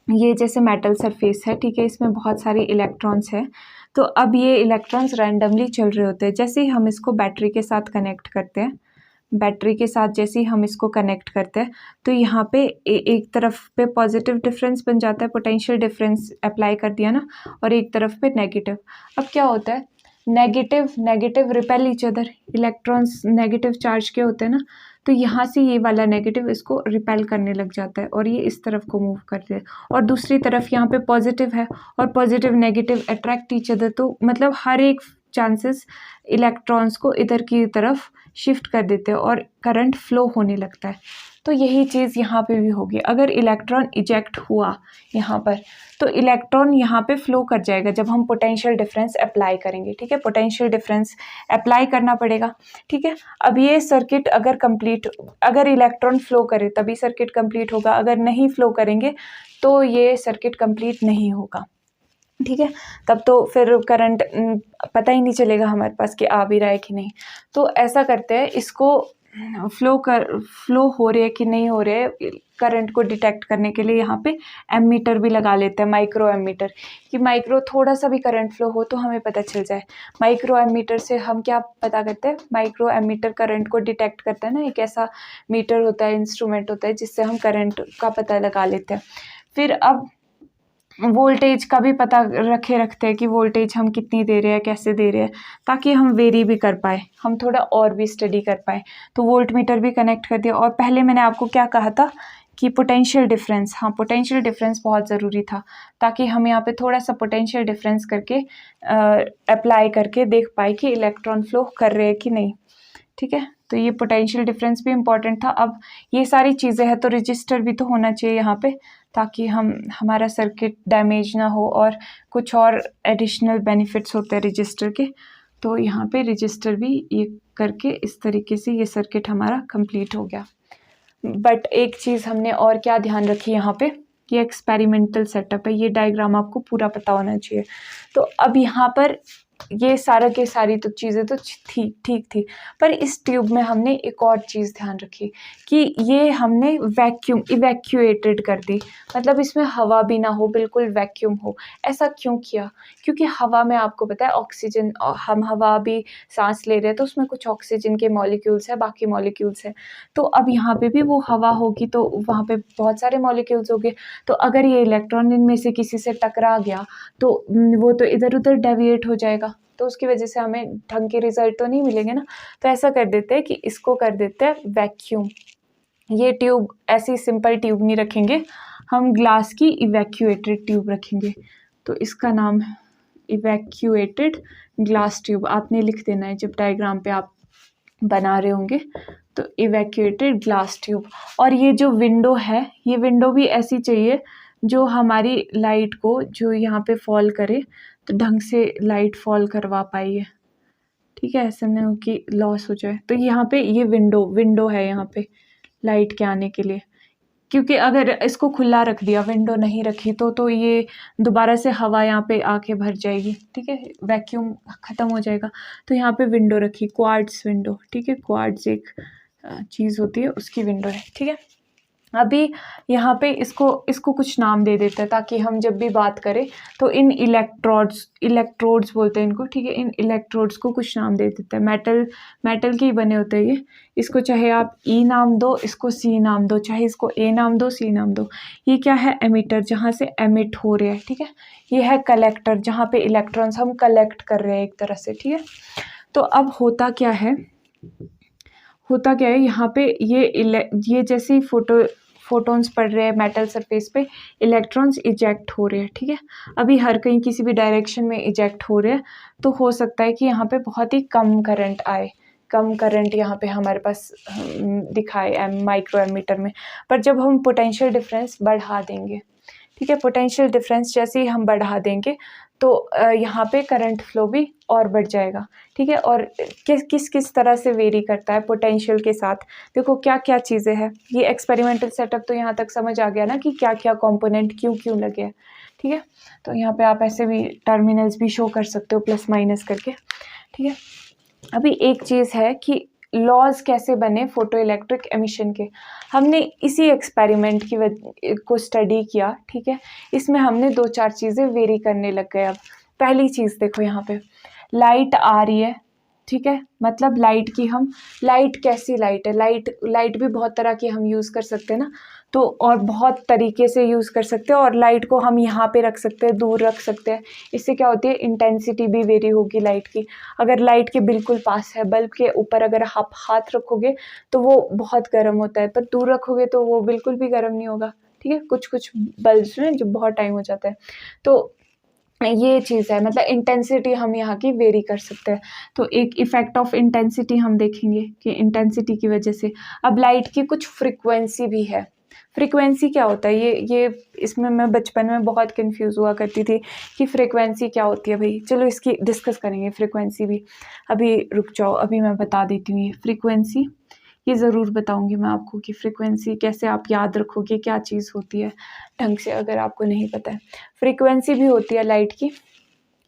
ये जैसे मेटल सरफेस है, ठीक है, इसमें बहुत सारे इलेक्ट्रॉन्स हैं, तो अब ये इलेक्ट्रॉन्स रैंडमली चल रहे होते हैं। जैसे ही हम इसको बैटरी के साथ कनेक्ट करते हैं, बैटरी के साथ जैसे ही हम इसको कनेक्ट करते हैं तो यहाँ पे एक तरफ पे पॉजिटिव डिफरेंस बन जाता है, पोटेंशियल डिफरेंस अप्लाई कर दिया ना, और एक तरफ पे नेगेटिव। अब क्या होता है, negative negative repel each other, electrons negative charge के होते हैं ना, तो यहाँ से ये वाला नेगेटिव इसको रिपेल करने लग जाता है और ये इस तरफ को मूव करते हैं, और दूसरी तरफ यहाँ पे पॉजिटिव है और positive negative attract each other, तो मतलब हर एक चांसेस इलेक्ट्रॉन्स को इधर की तरफ शिफ्ट कर देते हैं और करंट फ्लो होने लगता है। तो यही चीज़ यहाँ पे भी होगी। अगर इलेक्ट्रॉन इजेक्ट हुआ यहाँ पर, तो इलेक्ट्रॉन यहाँ पे फ्लो कर जाएगा जब हम पोटेंशियल डिफरेंस अप्लाई करेंगे, ठीक है। पोटेंशियल डिफरेंस अप्लाई करना पड़ेगा, ठीक है। अब ये सर्किट अगर इलेक्ट्रॉन फ्लो करे तभी सर्किट कंप्लीट होगा, अगर नहीं फ्लो करेंगे तो ये सर्किट कंप्लीट नहीं होगा, ठीक है। तब तो फिर करंट पता ही नहीं चलेगा हमारे पास कि आ भी रहा है कि नहीं। तो ऐसा करते हैं, इसको फ्लो हो रहे है कि नहीं हो रहे है करंट को डिटेक्ट करने के लिए यहाँ पे एमीटर भी लगा लेते हैं, माइक्रो एमीटर, कि माइक्रो थोड़ा सा भी करंट फ्लो हो तो हमें पता चल जाए। माइक्रो एमीटर से हम क्या पता करते हैं, माइक्रो एमीटर करंट को डिटेक्ट करता है ना, एक ऐसा मीटर होता है, इंस्ट्रूमेंट होता है जिससे हम करंट का पता लगा लेते हैं। फिर अब वोल्टेज का भी पता रखते हैं कि वोल्टेज हम कितनी दे रहे हैं, कैसे दे रहे हैं, ताकि हम वेरी भी कर पाए, हम थोड़ा और भी स्टडी कर पाए। तो वोल्ट मीटर भी कनेक्ट कर दिया। और पहले मैंने आपको क्या कहा था कि पोटेंशियल डिफरेंस, हाँ पोटेंशियल डिफरेंस बहुत ज़रूरी था, ताकि हम यहाँ पे थोड़ा सा पोटेंशियल डिफरेंस करके अप्लाई करके देख पाए कि इलेक्ट्रॉन फ्लो कर रहे हैं कि नहीं, ठीक है। तो ये पोटेंशियल डिफरेंस भी इम्पॉर्टेंट था। अब ये सारी चीज़ें हैं तो रजिस्टर भी तो होना चाहिए यहाँ पे, ताकि हमारा सर्किट डैमेज ना हो, और कुछ और एडिशनल बेनिफिट्स होते हैं रजिस्टर के। तो यहाँ पे रजिस्टर भी ये करके इस तरीके से ये सर्किट हमारा कंप्लीट हो गया। बट एक चीज़ हमने और क्या ध्यान रखी यहाँ पे, ये एक्सपेरिमेंटल सेटअप है, ये डायग्राम आपको पूरा पता होना चाहिए। तो अब यहाँ पर ये सारा के सारी तो चीज़ें तो ठीक थी, पर इस ट्यूब में हमने एक और चीज़ ध्यान रखी कि ये हमने इवैक्यूएटेड कर दी, मतलब इसमें हवा भी ना हो, बिल्कुल वैक्यूम हो। ऐसा क्यों किया? क्योंकि हवा में आपको पता है ऑक्सीजन, हम हवा भी सांस ले रहे हैं तो उसमें कुछ ऑक्सीजन के मॉलिक्यूल्स है, बाकी मॉलिक्यूल्स है। तो अब यहाँ पे भी वो हवा होगी तो वहाँ पे बहुत सारे मॉलिक्यूल्स होंगे। तो अगर ये इलेक्ट्रॉन इनमें से किसी से टकरा गया तो वो तो इधर उधर डेविएट हो जाएगा, तो उसकी वजह से हमें ढंग के रिजल्ट तो नहीं मिलेंगे ना। तो ऐसा कर देते हैं कि इसको कर देते हैं वैक्यूम। ये ट्यूब ऐसी सिंपल ट्यूब नहीं रखेंगे, हम ग्लास की इवैक्यूएटेड ट्यूब रखेंगे। तो इसका नाम है इवैक्यूएटेड ग्लास ट्यूब। आपने लिख देना है जब डायग्राम पे आप बना रहे होंगे, तो इवैक्यूएटेड ग्लास ट्यूब। और ये जो विंडो है, ये विंडो भी ऐसी चाहिए जो हमारी लाइट को, जो यहाँ पे फॉल करे तो ढंग से लाइट फॉल करवा पाई है, ठीक है, ऐसा नहीं हो कि लॉस हो जाए। तो यहाँ पे ये विंडो है यहाँ पे लाइट के आने के लिए, क्योंकि अगर इसको खुला रख दिया, विंडो नहीं रखी, तो ये दोबारा से हवा यहाँ पे आके भर जाएगी, ठीक है, वैक्यूम ख़त्म हो जाएगा। तो यहाँ पे विंडो रखी, क्वार्ट्ज विंडो, ठीक है, क्वार्ट्ज एक चीज़ होती है, उसकी विंडो है, ठीक है। अभी यहाँ पे इसको कुछ नाम दे देते हैं, ताकि हम जब भी बात करें तो इन इलेक्ट्रोड्स बोलते हैं इनको, ठीक है, इन इलेक्ट्रोड्स को कुछ नाम दे देते हैं। मेटल के ही बने होते हैं ये। इसको चाहे आप ई नाम दो, इसको सी नाम दो, चाहे इसको ए नाम दो, सी नाम दो। ये क्या है? एमिटर, जहाँ से एमिट हो रहे हैं, ठीक है। ये है कलेक्टर, जहाँ पे इलेक्ट्रॉन्स हम कलेक्ट कर रहे हैं एक तरह से, ठीक है। तो अब होता क्या है यहाँ पे, ये जैसे ही फोटॉन्स पड़ रहे हैं मेटल सरफेस पे, इलेक्ट्रॉन्स इजेक्ट हो रहे हैं, ठीक है। अभी हर कहीं किसी भी डायरेक्शन में इजेक्ट हो रहे हैं, तो हो सकता है कि यहाँ पे बहुत ही कम करंट आए, कम करंट यहाँ पे हमारे पास दिखाए माइक्रो एमीटर में। पर जब हम पोटेंशियल डिफरेंस बढ़ा देंगे, ठीक है, पोटेंशियल डिफरेंस जैसे ही हम बढ़ा देंगे तो यहाँ पे करंट फ्लो भी और बढ़ जाएगा, ठीक है। और किस तरह से वेरी करता है पोटेंशियल के साथ, देखो क्या क्या चीज़ें हैं। ये एक्सपेरिमेंटल सेटअप तो यहाँ तक समझ आ गया ना कि क्या क्या कंपोनेंट क्यों लगे हैं, ठीक है। तो यहाँ पे आप ऐसे भी टर्मिनल्स भी शो कर सकते हो प्लस माइनस करके, ठीक है। अभी एक चीज़ है कि लॉज कैसे बने फोटो इलेक्ट्रिक एमिशन के, हमने इसी एक्सपेरिमेंट को स्टडी किया, ठीक है। इसमें हमने 2-4 चीज़ें वेरी करने लग गए। अब पहली चीज़ देखो, यहाँ पे लाइट आ रही है, ठीक है, मतलब लाइट कैसी लाइट है, लाइट भी बहुत तरह की हम यूज़ कर सकते हैं ना, तो और बहुत तरीके से यूज़ कर सकते हैं। और लाइट को हम यहाँ पे रख सकते हैं, दूर रख सकते हैं, इससे क्या होती है, इंटेंसिटी भी वेरी होगी लाइट की। अगर लाइट के बिल्कुल पास है, बल्ब के ऊपर अगर आप हाथ रखोगे तो वो बहुत गर्म होता है, पर दूर रखोगे तो वो बिल्कुल भी गर्म नहीं होगा, ठीक है। कुछ बल्ब्स में जो बहुत टाइम हो जाता है। तो ये चीज़ है, मतलब इंटेंसिटी हम यहाँ की वेरी कर सकते हैं। तो एक इफ़ेक्ट ऑफ इंटेंसिटी हम देखेंगे कि इंटेंसिटी की वजह से अब लाइट की कुछ फ्रीक्वेंसी भी है। फ्रीक्वेंसी क्या होता है, ये इसमें मैं बचपन में बहुत कंफ्यूज हुआ करती थी कि फ्रीक्वेंसी क्या होती है भाई। चलो इसकी डिस्कस करेंगे फ्रीक्वेंसी भी। अभी रुक जाओ, अभी मैं बता देती हूँ ये फ्रीक्वेंसी। ये ज़रूर बताऊंगी मैं आपको कि फ्रीक्वेंसी कैसे आप याद रखोगे, क्या चीज़ होती है ढंग से, अगर आपको नहीं पता है। फ्रीक्वेंसी भी होती है लाइट की,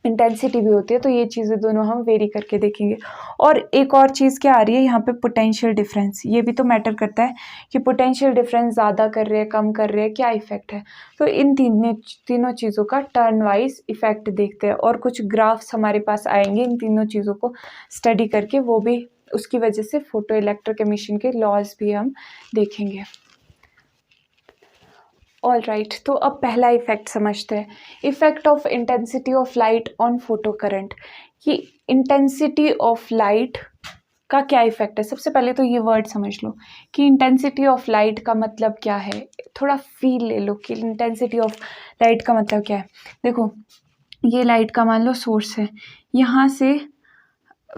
इंटेंसिटी भी होती है। तो ये चीज़ें दोनों हम वेरी करके देखेंगे। और एक और चीज़ क्या आ रही है यहाँ पे, पोटेंशियल डिफरेंस। ये भी तो मैटर करता है कि पोटेंशियल डिफरेंस ज़्यादा कर रहे हैं, कम कर रहे हैं, क्या इफेक्ट है। तो इन तीनों चीज़ों का टर्न वाइज इफेक्ट देखते हैं और कुछ ग्राफ्स हमारे पास आएंगे इन तीनों चीज़ों को स्टडी करके, वो भी उसकी वजह से फोटो इलेक्ट्रिक एमिशन के लॉज भी हम देखेंगे। ऑल राइट, तो अब पहला इफेक्ट समझते हैं, effect of intensity of light on photo current. कि इंटेंसिटी ऑफ लाइट का क्या इफेक्ट है। सबसे पहले तो ये वर्ड समझ लो कि इंटेंसिटी ऑफ लाइट का मतलब क्या है, थोड़ा फील ले लो कि इंटेंसिटी ऑफ लाइट का मतलब क्या है। देखो, ये लाइट का मान लो सोर्स है, यहाँ से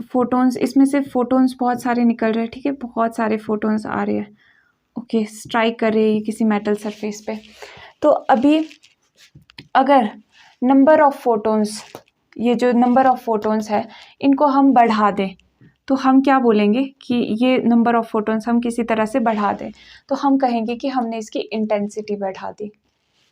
फोटोन्स, इसमें से फोटोन्स बहुत सारे निकल रहे हैं, ठीक है, बहुत सारे फोटोन्स आ रहे हैं, ओके, स्ट्राइक कर रही है किसी मेटल सरफेस पे। तो अभी अगर नंबर ऑफ फोटोन्स, ये जो नंबर ऑफ फोटोन्स है इनको हम बढ़ा दें, तो हम क्या बोलेंगे कि ये नंबर ऑफ फोटोन्स हम किसी तरह से बढ़ा दें, तो हम कहेंगे कि हमने इसकी इंटेंसिटी बढ़ा दी।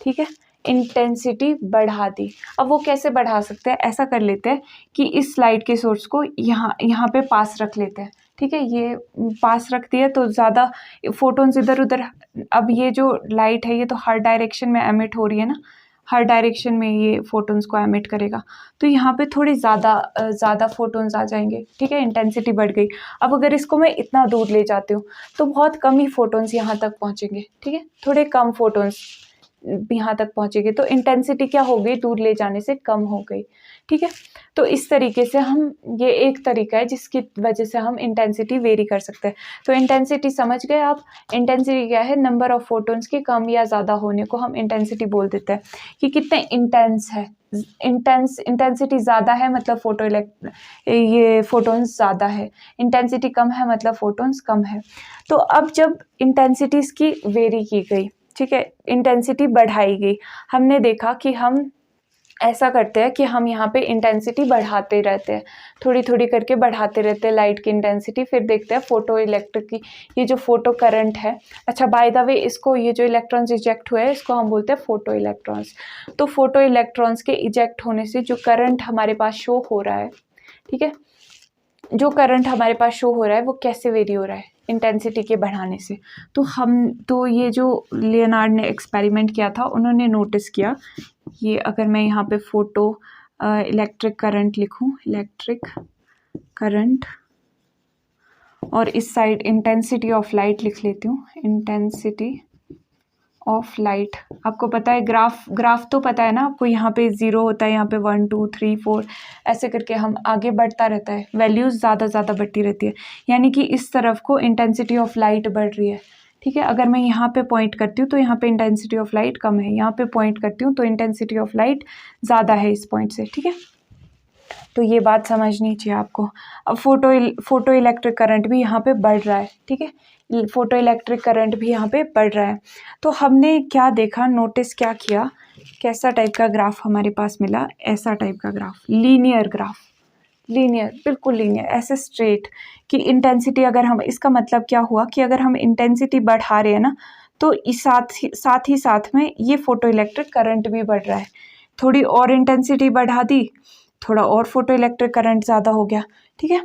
ठीक है, इंटेंसिटी बढ़ा दी। अब वो कैसे बढ़ा सकते हैं, ऐसा कर लेते हैं कि इस लाइट के सोर्स को यहाँ पे पास रख लेते हैं। ठीक है, ये पास रख दिया तो ज़्यादा फोटोन्स इधर उधर, अब ये जो लाइट है ये तो हर डायरेक्शन में एमिट हो रही है ना, हर डायरेक्शन में ये फोटोन्स को एमिट करेगा, तो यहाँ पे थोड़ी ज़्यादा फोटोन्स आ जाएंगे। ठीक है, इंटेंसिटी बढ़ गई। अब अगर इसको मैं इतना दूर ले जाती हूँ तो बहुत कम ही फोटोन्स यहाँ तक पहुँचेंगे। ठीक है, थोड़े कम फोटोन्स यहाँ तक पहुँचेगी, तो इंटेंसिटी क्या हो गई, दूर ले जाने से कम हो गई। ठीक है, तो इस तरीके से हम, ये एक तरीका है जिसकी वजह से हम इंटेंसिटी वेरी कर सकते हैं। तो इंटेंसिटी समझ गए आप, इंटेंसिटी क्या है, नंबर ऑफ फोटोन्स के कम या ज़्यादा होने को हम इंटेंसिटी बोल देते हैं कि कितने इंटेंस है। इंटेंसिटी ज़्यादा है मतलब ये फोटोन्स ज़्यादा है, इंटेंसिटी कम है मतलब फोटोन्स कम है। तो अब जब इंटेंसिटीज़ की वेरी की गई, ठीक है, इंटेंसिटी बढ़ाई गई, हमने देखा कि हम ऐसा करते हैं कि हम यहाँ पे इंटेंसिटी बढ़ाते रहते हैं, थोड़ी थोड़ी करके बढ़ाते रहते हैं लाइट की इंटेंसिटी। फिर देखते हैं फोटो इलेक्ट्रिक की, ये जो फोटो करंट है, अच्छा बाय द वे इसको, ये जो इलेक्ट्रॉन्स इजेक्ट हुए हैं इसको हम बोलते हैं फोटो इलेक्ट्रॉन्स। तो फोटो इलेक्ट्रॉन्स के इजेक्ट होने से जो करंट हमारे पास शो हो रहा है, ठीक है, जो करंट हमारे पास शो हो रहा है वो कैसे वेरी हो रहा है, इंटेंसिटी के बढ़ाने से। तो ये जो लियोनार्ड ने एक्सपेरिमेंट किया था, उन्होंने नोटिस किया, ये अगर मैं यहाँ पे फोटो इलेक्ट्रिक करंट लिखूँ, इलेक्ट्रिक करंट, और इस साइड इंटेंसिटी ऑफ लाइट लिख लेती हूँ, इंटेंसिटी ऑफ लाइट। आपको पता है ग्राफ तो पता है ना आपको, यहाँ पे 0 होता है, यहाँ पे 1 2 3 4 ऐसे करके हम आगे बढ़ता रहता है, वैल्यूज़ ज़्यादा बढ़ती रहती है, यानी कि इस तरफ को इंटेंसिटी ऑफ लाइट बढ़ रही है। ठीक है, अगर मैं यहाँ पे पॉइंट करती हूँ तो यहाँ पे इंटेंसिटी ऑफ लाइट कम है, यहाँ पे पॉइंट करती हूँ तो इंटेंसिटी ऑफ लाइट ज़्यादा है इस पॉइंट से। ठीक है, तो ये बात समझनी चाहिए आपको। अब फोटो इलेक्ट्रिक करंट भी यहाँ पे बढ़ रहा है। ठीक है, फोटो इलेक्ट्रिक करंट भी यहाँ पे बढ़ रहा है। तो हमने क्या देखा, नोटिस क्या किया, कैसा टाइप का ग्राफ हमारे पास मिला, ऐसा टाइप का ग्राफ, लीनियर ग्राफ, लीनियर, बिल्कुल लीनियर, ऐसे स्ट्रेट कि इंटेंसिटी, अगर हम, इसका मतलब क्या हुआ कि अगर हम इंटेंसिटी बढ़ा रहे हैं ना, तो साथ ही साथ में ये फोटो इलेक्ट्रिक करंट भी बढ़ रहा है। थोड़ी और इंटेंसिटी बढ़ा दी, थोड़ा और फोटो इलेक्ट्रिक करंट ज़्यादा हो गया। ठीक है,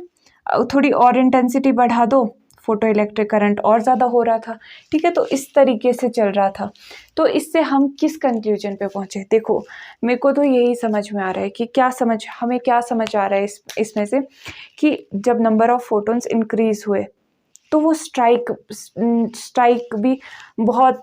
थोड़ी और इंटेंसिटी बढ़ा दो, फोटो इलेक्ट्रिक करंट और ज़्यादा हो रहा था। ठीक है, तो इस तरीके से चल रहा था। तो इससे हम किस कंक्लूजन पे पहुँचे, देखो मेरे को तो यही समझ में आ रहा है कि हमें क्या समझ आ रहा है इसमें से, कि जब नंबर ऑफ फोटोन्स इंक्रीज हुए तो वो स्ट्राइक भी बहुत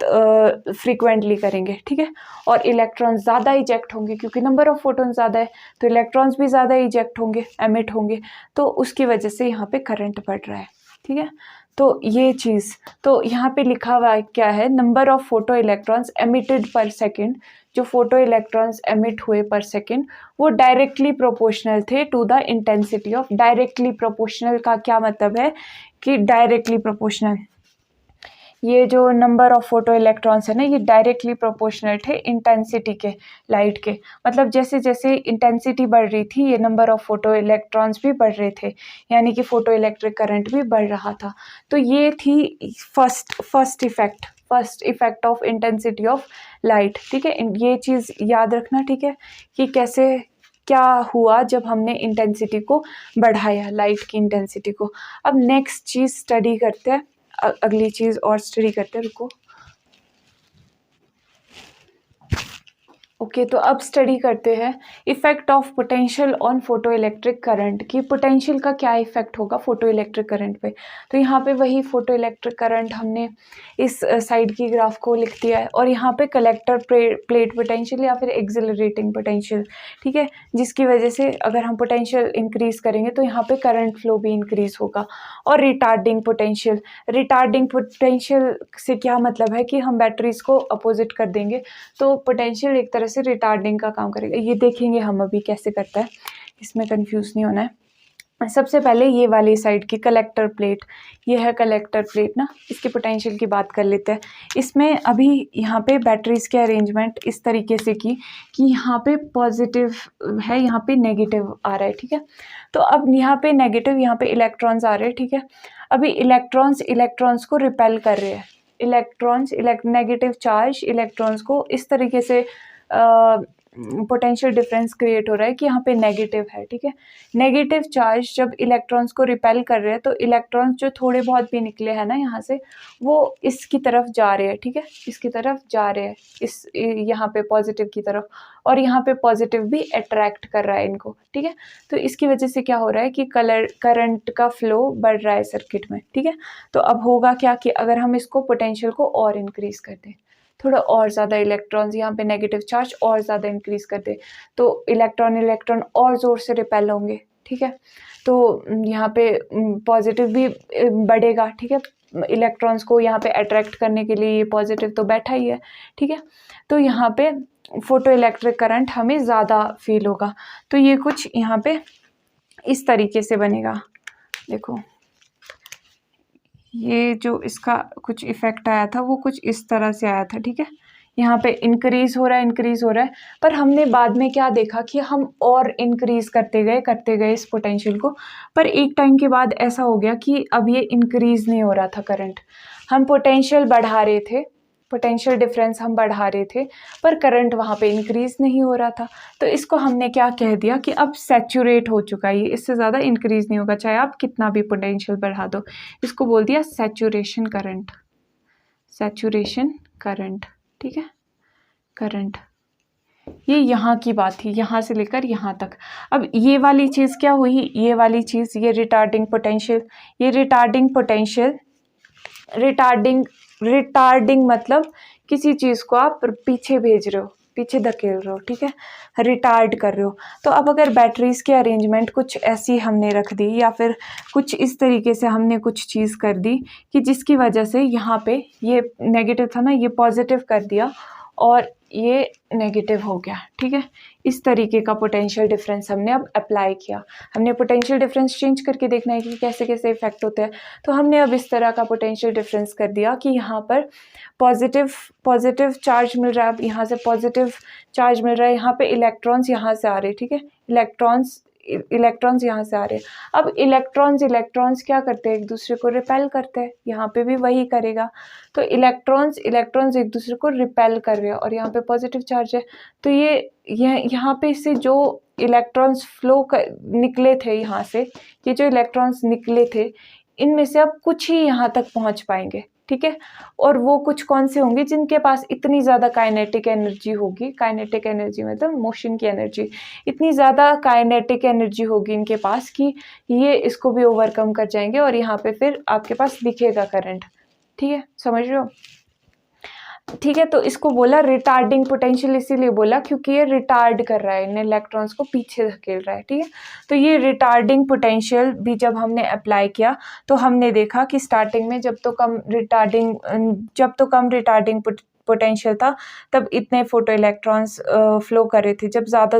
फ्रीक्वेंटली करेंगे। ठीक है, और इलेक्ट्रॉन्स ज़्यादा इजेक्ट होंगे, क्योंकि नंबर ऑफ फोटोन ज़्यादा है तो इलेक्ट्रॉन्स भी ज़्यादा इजेक्ट होंगे, एमिट होंगे, तो उसकी वजह से यहाँ पे करंट बढ़ रहा है। ठीक है। तो ये चीज़, तो यहाँ पे लिखा हुआ क्या है, number of photo electrons emitted per second, जो फोटो इलेक्ट्रॉन्स एमिट हुए पर सेकेंड वो डायरेक्टली प्रोपोर्शनल थे to the intensity of. Directly proportional का क्या मतलब है कि डायरेक्टली प्रोपोर्शनल, ये जो नंबर ऑफ फोटो इलेक्ट्रॉन्स है ना, ये डायरेक्टली प्रोपोर्शनल थे इंटेंसिटी के, लाइट के। मतलब जैसे जैसे इंटेंसिटी बढ़ रही थी ये नंबर ऑफ फोटो इलेक्ट्रॉन्स भी बढ़ रहे थे, यानी कि फोटो इलेक्ट्रिक करंट भी बढ़ रहा था। तो ये थी first effect of intensity of light. ठीक है, ये चीज़ याद रखना, ठीक है, कि कैसे क्या हुआ जब हमने इंटेंसिटी को बढ़ाया, लाइट की इंटेंसिटी को। अब नेक्स्ट चीज़ स्टडी करते हैं, अगली चीज़ और स्टडी करते हैं, रुको। ओके, तो अब स्टडी करते हैं effect of potential on photo electric current, कि पोटेंशियल का क्या इफेक्ट होगा फोटो इलेक्ट्रिक करंट पे। तो यहाँ पे वही फोटो इलेक्ट्रिक करंट हमने इस साइड की ग्राफ को लिख दिया है, और यहाँ पे कलेक्टर प्लेट पोटेंशियल या फिर एक्सिलरेटिंग पोटेंशियल, ठीक है, जिसकी वजह से अगर हम पोटेंशियल इंक्रीज करेंगे तो यहाँ पे करंट फ्लो भी इंक्रीज होगा। और रिटार्डिंग पोटेंशियल, रिटार्डिंग पोटेंशियल से क्या मतलब है कि हम बैटरीज को अपोजिट कर देंगे, तो पोटेंशियल एक तरह से रिटार्डिंग का काम करेगा। ये देखेंगे हम अभी कैसे करता है, इसमें कंफ्यूज नहीं होना है। सबसे पहले ये वाली साइड की कलेक्टर प्लेट, ये है कलेक्टर प्लेट ना, इसके पोटेंशियल की बात कर लेते हैं। इसमें अभी यहाँ पे बैटरीज के अरेंजमेंट इस तरीके से की कि यहाँ पे पॉजिटिव है, यहाँ पे नेगेटिव आ रहा है, ठीक है। तो अब यहाँ पे नेगेटिव, यहाँ पे इलेक्ट्रॉन्स आ रहे हैं, ठीक है। अभी इलेक्ट्रॉन्स को रिपेल कर रहे हैं, नेगेटिव चार्ज इलेक्ट्रॉन्स को इस तरीके से पोटेंशियल डिफरेंस क्रिएट हो रहा है कि यहाँ पे नेगेटिव है, ठीक है। नेगेटिव चार्ज जब इलेक्ट्रॉन्स को रिपेल कर रहे हैं तो इलेक्ट्रॉन्स जो थोड़े बहुत भी निकले हैं ना यहाँ से, वो इसकी तरफ जा रहे हैं, ठीक है, इसकी तरफ जा रहे हैं, इस यहाँ पे पॉजिटिव की तरफ, और यहाँ पे पॉजिटिव भी अट्रैक्ट कर रहा है इनको, ठीक है। तो इसकी वजह से क्या हो रहा है कि करंट का फ्लो बढ़ रहा है सर्किट में, ठीक है। तो अब होगा क्या कि अगर हम इसको पोटेंशियल को और इंक्रीज कर दें, थोड़ा और ज़्यादा इलेक्ट्रॉन्स, यहाँ पे नेगेटिव चार्ज और ज़्यादा इंक्रीज कर दे, तो इलेक्ट्रॉन और ज़ोर से रिपेल होंगे, ठीक है। तो यहाँ पे पॉजिटिव भी बढ़ेगा, ठीक है, इलेक्ट्रॉन्स को यहाँ पे अट्रैक्ट करने के लिए ये पॉजिटिव तो बैठा ही है, ठीक है। तो यहाँ पे फोटो इलेक्ट्रिक करंट हमें ज़्यादा फील होगा। तो ये कुछ यहाँ पे इस तरीके से बनेगा, देखो ये जो इसका कुछ इफेक्ट आया था वो कुछ इस तरह से आया था, ठीक है। यहाँ पे इंक्रीज हो रहा है, पर हमने बाद में क्या देखा कि हम और इंक्रीज करते गए इस पोटेंशियल को, पर एक टाइम के बाद ऐसा हो गया कि अब ये इंक्रीज नहीं हो रहा था करंट, हम पोटेंशियल बढ़ा रहे थे, पोटेंशियल डिफरेंस हम बढ़ा रहे थे, पर करंट वहाँ पे इंक्रीज नहीं हो रहा था। तो इसको हमने क्या कह दिया कि अब सैचुरेट हो चुका है, इससे ज़्यादा इंक्रीज नहीं होगा चाहे आप कितना भी पोटेंशियल बढ़ा दो। इसको बोल दिया सैचुरेशन करंट, ठीक है, करंट। ये यहाँ की बात थी, यहाँ से लेकर यहाँ तक। अब ये वाली चीज़ क्या हुई, ये वाली चीज़, ये रिटार्डिंग पोटेंशियल, रिटार्डिंग मतलब किसी चीज़ को आप पीछे भेज रहे हो, पीछे धकेल रहे हो, ठीक है, रिटार्ड कर रहे हो। तो अब अगर बैटरीज के अरेंजमेंट कुछ ऐसी हमने रख दी, या फिर कुछ इस तरीके से हमने कुछ चीज़ कर दी कि जिसकी वजह से यहाँ पे ये नेगेटिव था ना, ये पॉजिटिव कर दिया और ये नेगेटिव हो गया, ठीक है। इस तरीके का पोटेंशियल डिफरेंस हमने अब अप्लाई किया। हमने पोटेंशियल डिफरेंस चेंज करके देखना है कि कैसे कैसे इफेक्ट होते हैं। तो हमने अब इस तरह का पोटेंशियल डिफरेंस कर दिया कि यहाँ पर पॉजिटिव चार्ज मिल रहा है, अब यहाँ से पॉजिटिव चार्ज मिल रहा है, यहाँ पे इलेक्ट्रॉन्स यहाँ से आ रहे हैं, ठीक है, इलेक्ट्रॉन्स यहाँ से आ रहे हैं। अब इलेक्ट्रॉन्स क्या करते हैं, एक दूसरे को रिपेल करते हैं, यहाँ पे भी वही करेगा। तो इलेक्ट्रॉन्स एक दूसरे को रिपेल कर रहे हैं, और यहाँ पे पॉजिटिव चार्ज है, तो ये यहाँ पे से जो इलेक्ट्रॉन्स निकले थे, यहाँ से ये जो इलेक्ट्रॉन्स निकले थे, इनमें से अब कुछ ही यहाँ तक पहुँच पाएंगे, ठीक है। और वो कुछ कौन से होंगे जिनके पास इतनी ज़्यादा काइनेटिक एनर्जी होगी, काइनेटिक एनर्जी मतलब मोशन की एनर्जी, इतनी ज़्यादा काइनेटिक एनर्जी होगी इनके पास कि ये इसको भी ओवरकम कर जाएंगे, और यहाँ पे फिर आपके पास दिखेगा करंट, ठीक है, समझ रहे हो। ठीक है, तो इसको बोला रिटार्डिंग पोटेंशियल, इसीलिए बोला क्योंकि ये रिटार्ड कर रहा है, इन इलेक्ट्रॉन्स को पीछे धकेल रहा है। ठीक है, तो ये रिटार्डिंग पोटेंशियल भी जब हमने अप्लाई किया तो हमने देखा कि स्टार्टिंग में जब तो कम रिटार्डिंग पोटेंशियल था तब इतने फोटो इलेक्ट्रॉन्स फ्लो कर रहे थे। जब ज़्यादा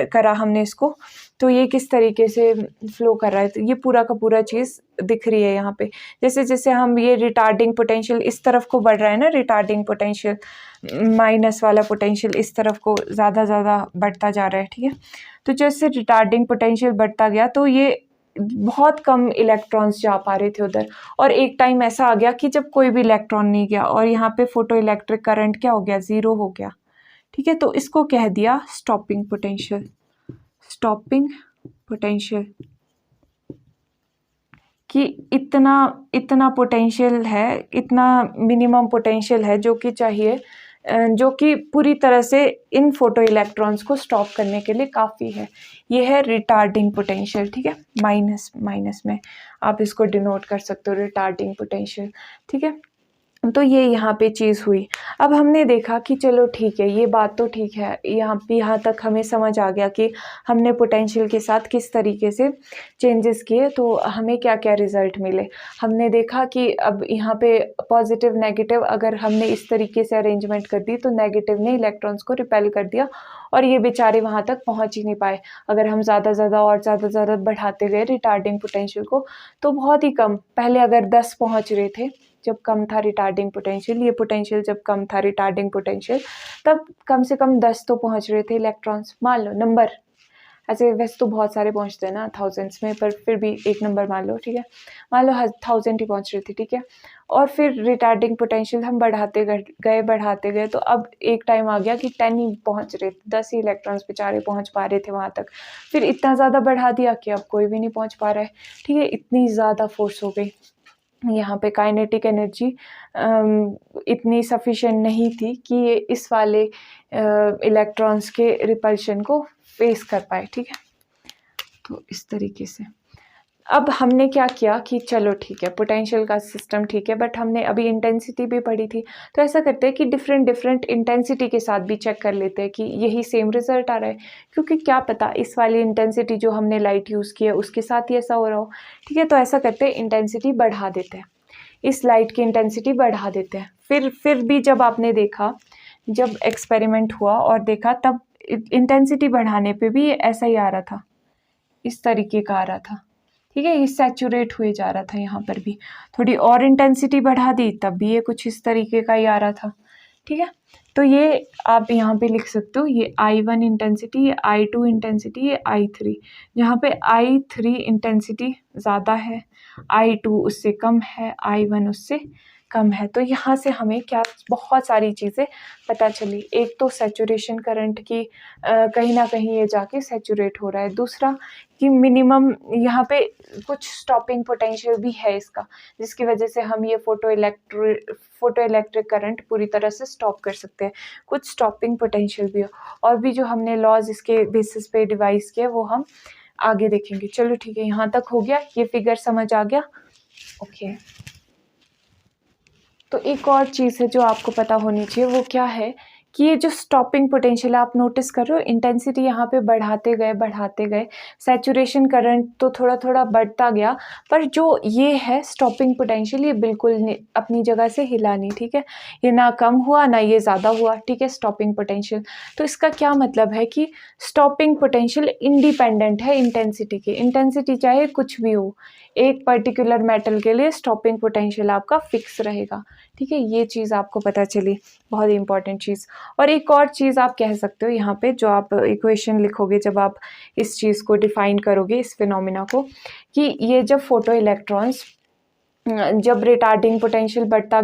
करा हमने इसको, तो ये किस तरीके से फ्लो कर रहा है, तो ये पूरा का पूरा चीज़ दिख रही है यहाँ पे। जैसे जैसे हम ये रिटार्डिंग पोटेंशियल इस तरफ को बढ़ रहा है ना, रिटार्डिंग पोटेंशियल माइनस वाला पोटेंशियल इस तरफ को ज़्यादा बढ़ता जा रहा है। ठीक है, तो जैसे रिटार्डिंग पोटेंशियल बढ़ता गया तो ये बहुत कम इलेक्ट्रॉन्स जा पा रहे थे उधर, और एक टाइम ऐसा आ गया कि जब कोई भी इलेक्ट्रॉन नहीं गया और यहाँ पे फोटो इलेक्ट्रिक करंट क्या हो गया, 0 हो गया। ठीक है, तो इसको कह दिया स्टॉपिंग पोटेंशियल। स्टॉपिंग पोटेंशियल कि इतना पोटेंशियल है, इतना मिनिमम पोटेंशियल है जो कि चाहिए, जो कि पूरी तरह से इन फोटो इलेक्ट्रॉन्स को स्टॉप करने के लिए काफ़ी है। ये है रिटार्डिंग पोटेंशियल। ठीक है, माइनस में आप इसको डिनोट कर सकते हो, रिटार्डिंग पोटेंशियल। ठीक है, तो ये यहाँ पे चीज़ हुई। अब हमने देखा कि चलो ठीक है, ये बात तो ठीक है, यहाँ तक हमें समझ आ गया कि हमने पोटेंशियल के साथ किस तरीके से चेंजेस किए तो हमें क्या क्या रिज़ल्ट मिले। हमने देखा कि अब यहाँ पे पॉजिटिव नेगेटिव अगर हमने इस तरीके से अरेंजमेंट कर दी तो नेगेटिव ने इलेक्ट्रॉन्स को रिपेल कर दिया और ये बेचारे वहाँ तक पहुँच ही नहीं पाए। अगर हम ज़्यादा बढ़ाते गए रिटार्डिंग पोटेंशियल को तो बहुत ही कम, पहले अगर 10 पहुँच रहे थे जब कम था रिटार्डिंग पोटेंशियल, ये पोटेंशियल जब कम था रिटार्डिंग पोटेंशियल, तब कम से कम 10 तो पहुंच रहे थे इलेक्ट्रॉन्स। मान लो नंबर, ऐसे वैसे तो बहुत सारे पहुंचते हैं ना थाउजेंड्स में, पर फिर भी एक नंबर मान लो। ठीक है, मान लो 1000 ही पहुंच रही थी। ठीक है, और फिर रिटार्डिंग पोटेंशियल हम बढ़ाते गए तो अब एक टाइम आ गया कि 10 ही पहुंच रहे थे, 10 ही इलेक्ट्रॉन्स बेचारे पहुंच पा रहे थे वहां तक। फिर इतना ज़्यादा बढ़ा दिया कि अब कोई भी नहीं पहुंच पा रहा है। ठीक है, इतनी ज़्यादा फोर्स हो गई यहाँ पे, काइनेटिक एनर्जी इतनी सफिशिएंट नहीं थी कि ये इस वाले इलेक्ट्रॉन्स के रिपल्शन को फेस कर पाए। ठीक है, तो इस तरीके से अब हमने क्या किया कि चलो ठीक है, पोटेंशियल का सिस्टम ठीक है, बट हमने अभी इंटेंसिटी भी पढ़ी थी, तो ऐसा करते हैं कि डिफरेंट इंटेंसिटी के साथ भी चेक कर लेते हैं कि यही सेम रिजल्ट आ रहा है, क्योंकि क्या पता इस वाली इंटेंसिटी जो हमने लाइट यूज़ की है उसके साथ ही ऐसा हो रहा हो। ठीक है, तो ऐसा करते हैं, इंटेंसिटी बढ़ा देते हैं, इस लाइट की इंटेंसिटी बढ़ा देते हैं। फिर भी जब आपने देखा, जब एक्सपेरिमेंट हुआ और देखा, तब इंटेंसिटी बढ़ाने पे भी ऐसा ही आ रहा था, इस तरीके का आ रहा था। ठीक है, ये सैचुरेट हुए जा रहा था। यहाँ पर भी थोड़ी और इंटेंसिटी बढ़ा दी तब भी ये कुछ इस तरीके का ही आ रहा था। ठीक है, तो ये आप यहाँ पे लिख सकते हो, ये I1 इंटेंसिटी, ये I2 इंटेंसिटी, ये I3। जहाँ पे I3 इंटेंसिटी ज़्यादा है, I2 उससे कम है, I1 उससे कम है। तो यहाँ से हमें क्या बहुत सारी चीज़ें पता चली। एक तो सैचुरेशन करंट की कहीं ना कहीं ये जाके सैचुरेट हो रहा है। दूसरा कि मिनिमम यहाँ पे कुछ स्टॉपिंग पोटेंशियल भी है इसका, जिसकी वजह से हम ये फोटो इलेक्ट्रिक करंट पूरी तरह से स्टॉप कर सकते हैं। कुछ स्टॉपिंग पोटेंशियल भी है, और भी जो हमने लॉज इसके बेसिस पे डिवाइस किए वो हम आगे देखेंगे। चलो ठीक है, यहाँ तक हो गया, ये फिगर समझ आ गया। ओके, तो एक और चीज़ है जो आपको पता होनी चाहिए, वो क्या है कि ये जो स्टॉपिंग पोटेंशियल आप नोटिस कर रहे हो, इंटेंसिटी यहाँ पे बढ़ाते गए, सैचुरेशन करंट तो थोड़ा बढ़ता गया, पर जो ये है स्टॉपिंग पोटेंशियल, ये बिल्कुल अपनी जगह से हिला नहीं। ठीक है, ये ना कम हुआ ना ये ज़्यादा हुआ। ठीक है, स्टॉपिंग पोटेंशियल, तो इसका क्या मतलब है कि स्टॉपिंग पोटेंशियल इंडिपेंडेंट है इंटेंसिटी के। इंटेंसिटी चाहे कुछ भी हो, एक पर्टिकुलर मेटल के लिए स्टॉपिंग पोटेंशियल आपका फिक्स रहेगा। ठीक है, ये चीज़ आपको पता चली, बहुत ही इंपॉर्टेंट चीज़। और एक और चीज़ आप कह सकते हो यहाँ पे, जो आप इक्वेशन लिखोगे जब आप इस चीज़ को डिफाइन करोगे, इस फिनोमिना को, कि ये जब फोटो इलेक्ट्रॉन्स जब रिटार्डिंग पोटेंशियल बढ़ता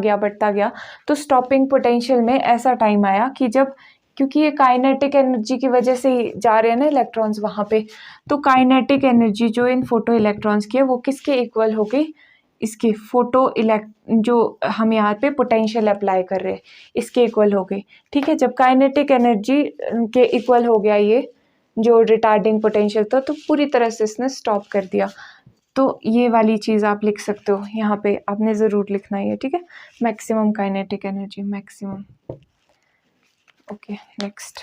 गया तो स्टॉपिंग पोटेंशियल में ऐसा टाइम आया कि जब, क्योंकि ये काइनेटिक एनर्जी की वजह से ही जा रहे हैं ना इलेक्ट्रॉन्स वहाँ पे, तो काइनेटिक एनर्जी जो इन फोटो इलेक्ट्रॉन्स की है वो किसके इक्वल हो गई, इसके जो हम यहाँ पे पोटेंशियल अप्लाई कर रहे हैं इसके इक्वल हो गई। ठीक है, जब काइनेटिक एनर्जी के इक्वल हो गया ये जो रिटार्डिंग पोटेंशियल था, तो पूरी तरह से इसने स्टॉप कर दिया। तो ये वाली चीज़ आप लिख सकते हो, यहाँ पे आपने ज़रूर लिखना है, ठीक है। Maximum kinetic energy, maximum. Okay, next.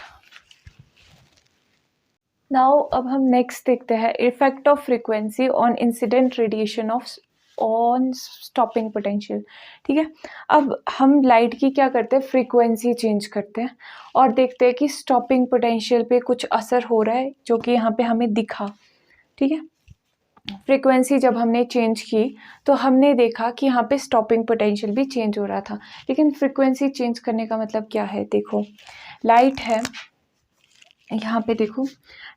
Now अब हम नेक्स्ट देखते हैं effect of frequency on incident radiation of on stopping potential, ठीक है। अब हम लाइट की क्या करते हैं, फ्रीक्वेंसी चेंज करते हैं और देखते हैं कि स्टॉपिंग पोटेंशियल पे कुछ असर हो रहा है, जो कि यहाँ पे हमें दिखा, ठीक है। फ्रीक्वेंसी जब हमने चेंज की तो हमने देखा कि यहाँ पे स्टॉपिंग पोटेंशियल भी चेंज हो रहा था। लेकिन फ्रीक्वेंसी चेंज करने का मतलब क्या है, देखो लाइट है, यहाँ पे देखो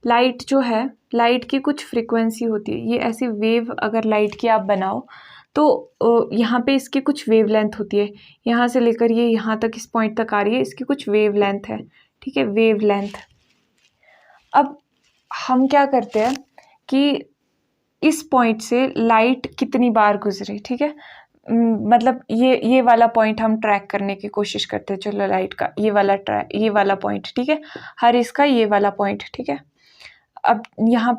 लाइट जो है, लाइट की कुछ फ्रीक्वेंसी होती है। ये ऐसी वेव अगर लाइट की आप बनाओ तो यहाँ पे इसकी कुछ वेव लेंथ होती है, यहाँ से लेकर ये यहाँ तक इस पॉइंट तक आ रही है, इसकी कुछ वेव लेंथ है, ठीक है, वेव लेंथ। अब हम क्या करते हैं कि इस पॉइंट से लाइट कितनी बार गुजरे, ठीक है। मतलब ये वाला पॉइंट हम ट्रैक करने की कोशिश करते हैं, चलो लाइट का ये वाला पॉइंट, ठीक है, हर इसका ये वाला पॉइंट, ठीक है। अब